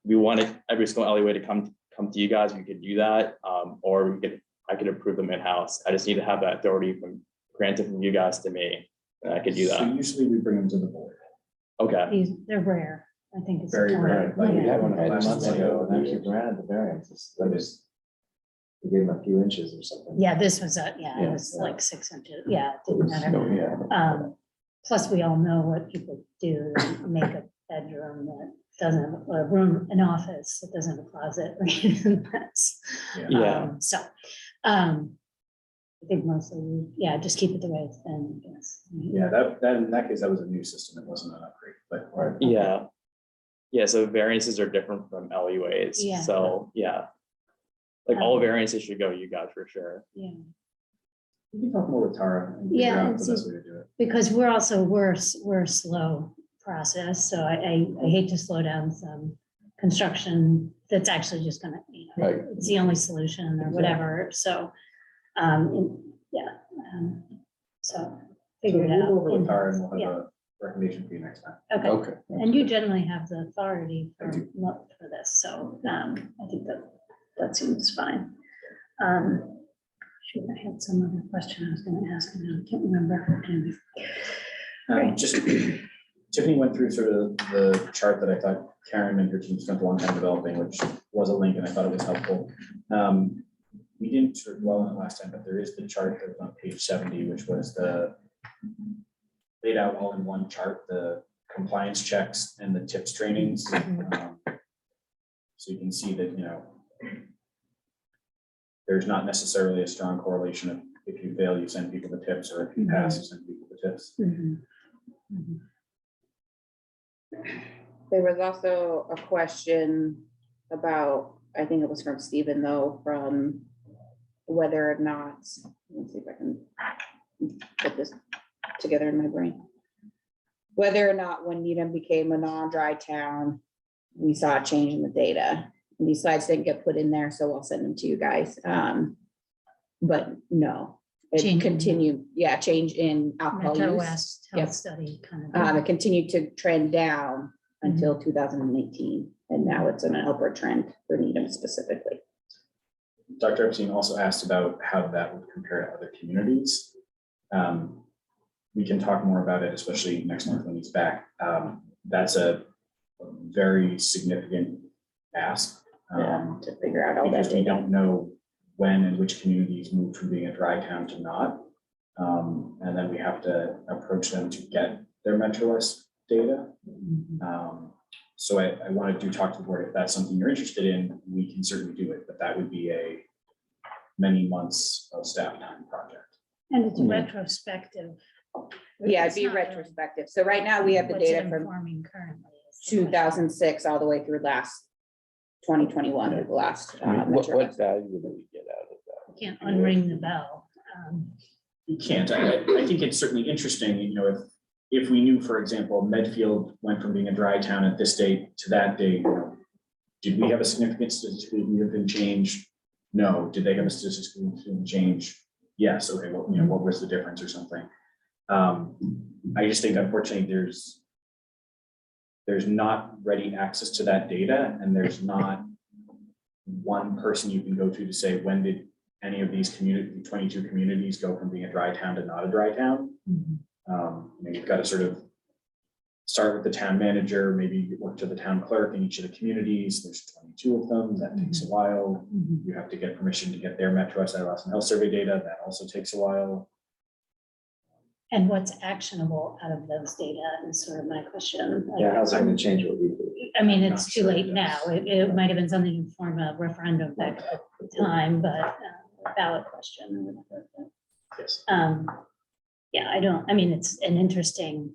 we wanted every single LUA to come to you guys. We could do that, or I could approve them in-house. I just need to have that authority granted from you guys to me, and I could do So that. usually we bring them to the board. Okay. They're rare. I think it's. Very rare. Like, We yeah. had one last months month ago, ago, and and actually granted the variances. That is. We gave them a few inches or something. Yeah, this was, it Yeah. was like 6 inches. Yeah, it didn't matter. Yeah. Plus, we all know what people do, they make a bedroom that doesn't have a room, an office that doesn't have a closet. That's, Yeah. So, I think mostly, yeah, just keep it the way it's been, I guess. Yeah, that in that case, that was a new system. It wasn't an upgrade, but. Yeah. Yeah, so variances are different from LUAs. Yeah. So, yeah. Like all variances should go to you guys for sure. Yeah, We can talk more with Tara and figure Yeah, out and the see- best way to do it. because we're a slow process, so I hate to slow down some construction that's actually just gonna, Right. it's the only solution or whatever, so, so figure it We'll out. go over with Tara and we'll Yeah. have a recommendation for you next time. Okay, Okay. and you generally have the authority I do. for this, so, I think that seems fine. Shoot, I had some other question I was gonna ask, and I can't remember. Anyway. Great. Just Tiffany went through sort of the chart that I thought Karen and her team spent a long time developing, which was a link and I thought it was helpful. We didn't sort of dwell on it last time, but there is the chart that was on page 70, which was laid out all in one chart, the compliance checks and the tips trainings. So you can see that, there's not necessarily a strong correlation of if you fail, you send people the tips, or if you pass, you send people the tips. Mhm. Mhm. There was also a question about, I think it was from Stephen though, from whether or not, let's see if I can put this together in my brain. Whether or not when Needham became a non-dry town, we saw a change in the data. And these slides didn't get put in there, so I'll send them to you guys. But no, it Change in- continued, change in alcohol Metro use. West Yep. Health Study kind of. It continued to trend down until 2018, and now it's in an upward trend for Needham specifically. Dr. Epstein also asked about how that would compare to other communities. We can talk more about it, especially next month when he's back. That's a very significant ask. To figure out all that Because we data. don't know when and which communities moved from being a dry town to not. And then we have to approach them to get their Metro West data. So I wanted to talk to the board, if that's something you're interested in, we can certainly do it, but that would be a many months of staff time project. And it's retrospective. Yeah, it'd It's be not really retrospective. So right now we have the what's it data from informing currently is the question. 2006 all the way through last 2021, the last. I mean, what Metro West. value do we get out of that? Can't unring the bell. You can't, I think it's certainly interesting, you know, if we knew, for example, Medfield went from being a dry town at this date to that date, you know, did we have a significant statistically significant change? No. Did they have a statistically significant change? Yes. Okay, well, you know, what was the difference or something? I just think unfortunately there's not ready access to that data, and there's not one person you can go to say, when did any of these 22 communities go from being a dry town to not a dry town? You know, you've got to sort of start with the town manager, maybe work to the town clerk in each of the communities. There's 22 of them. That takes a while. You have to get permission to get their Metro West Adolescent and Health Survey data. That also takes a while. And what's actionable out of those data is sort of my question. Like, Yeah, how's that gonna change what we do? I mean, I'm it's not too sure it late does. now. It might have been something to form a referendum back at the time, but ballot question or whatever. but, Yes. Yeah, I mean, it's an interesting,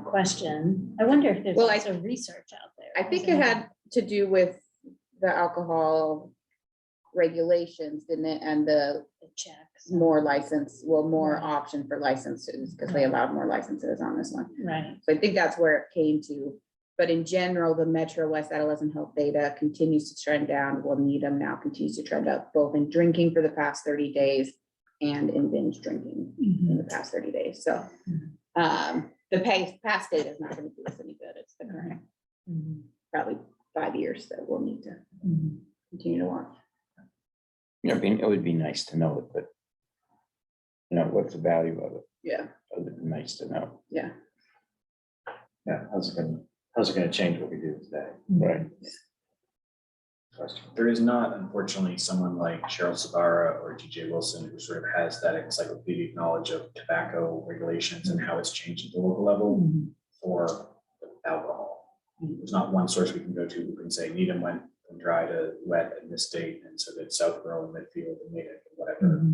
question. I wonder if there's Well, also research out there. I think Is it there- had to do with the alcohol regulations, didn't it? And the the checks. more more Right. option for licenses, because they allowed more licenses on this one. Right. So I think that's where it came to. But in general, the Metro West Adolescent Health data continues to trend down. Well, Needham now continues to trend up, both in drinking for the past 30 days and in binge drinking in the past 30 days. So the past data is not going to do us any good. It's the current, probably 5 years that we'll need to continue to watch. I mean, it would be nice to know it, but what's the value of it? Yeah, It would be nice to know. yeah. Yeah, how's it gonna change what we do today? Right. Question. There is not, unfortunately, someone like Cheryl Sabara or DJ Wilson who sort of has that encyclopedic knowledge of tobacco regulations and how it's changed at the local level for alcohol. There's not one source we can go to who can say Needham went from dry to wet in this state, and so did Southborough and Midfield and Natick, whatever.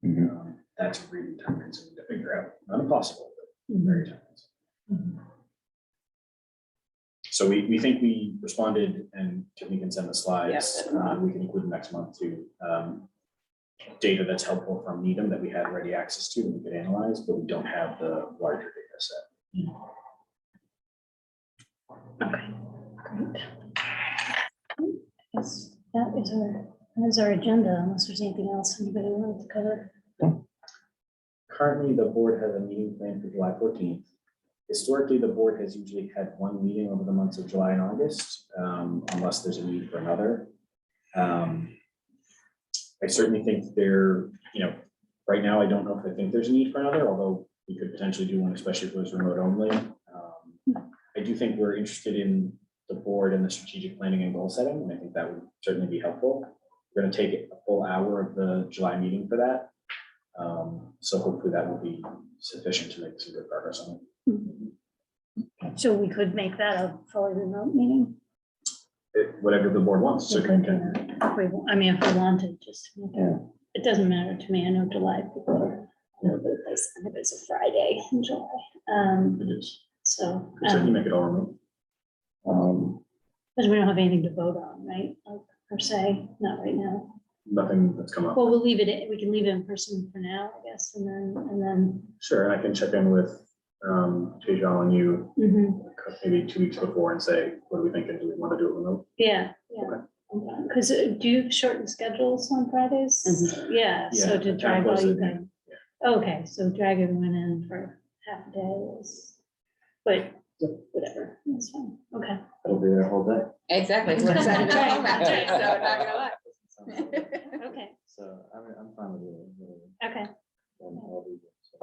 Mhm. That's really time consuming to figure out. Not impossible, but very time consuming. So we think we responded, and Tiffany can send the slides. We can include next month too. Data that's helpful from Needham that we had ready access to and we could analyze, but we don't have the larger data set. Okay, great. Yes, that is our agenda, unless there's anything else anybody wants to cover. Currently, the board has a meeting planned for July 14th. Historically, the board has usually had one meeting over the months of July and August, unless there's a need for another. I certainly think right now, I don't know if I think there's a need for another, although we could potentially do one, especially if it was remote only. I do think we're interested in the board and the strategic planning and goal setting, and I think that would certainly be helpful. We're going to take a full hour of the July meeting for that. So hopefully that will be sufficient to make some good progress on it. So we could make that a fully remote meeting? Whatever the board wants. So We could do that if we wanted, just, to make it doesn't matter to me. I know July people are, place, I think it's a Friday in July. It is. So, We'll certainly make it all remote. because we don't have anything to vote on, right? Like, per se, not right now. Nothing that's come up. Well, we can leave it in person for now, I guess, and then. Sure, and I can check in with Tejal and you maybe 2 weeks before and say, what do we think? And do we want to do it remote? Yeah, Okay. because do you shorten schedules on Fridays? Yeah, so Yeah, to the drive time all goes you in. can. Okay, so Dragon went in for half a day, but whatever, that's fine, okay. It'll be there all day. Exactly. We're excited to Right, come back, right. so not gonna lie. Okay, So I'm fine with it. okay.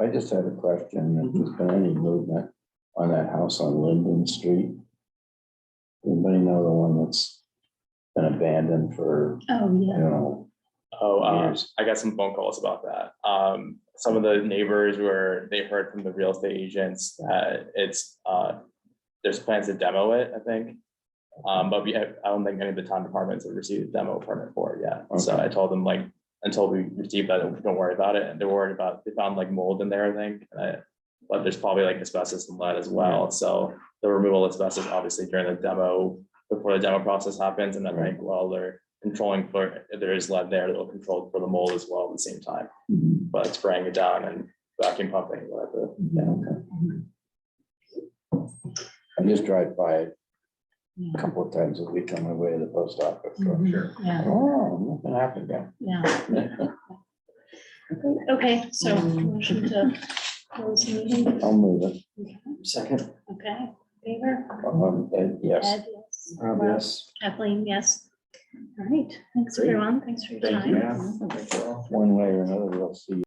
I just had a question, if there's been any movement on that house on Linden Street? Anybody know the one that's been abandoned for, Oh, I yeah. don't know, Oh, Years. I got some phone calls about that. Some of the neighbors they heard from the real estate agents that there's plans to demo it, I think. But I don't think any of the town departments have received a demo permit for it yet. So Okay. I told them like, until we receive that, don't worry about it. And they're worried about, they found like mold in there, I think. But there's probably like asbestos and lead as well. So the removal of asbestos, obviously during the demo, before the demo process happens. And then Right. like, while they're controlling for, if there is lead there, they'll control for the mold as well at the same time. But spraying it down and vacuum pumping, whatever. Yeah, okay. I just drive by it a couple of times a week on my way to the post office. so- Sure. Yeah, Oh, nothing happened there. yeah. Okay, so motion to close the meeting, I'll move it. Second, okay, favor? Yes. Ed, yes. yes. Kathleen, yes. All right, thanks Great. everyone, thanks for your Thank time. you. One way or another, we'll see.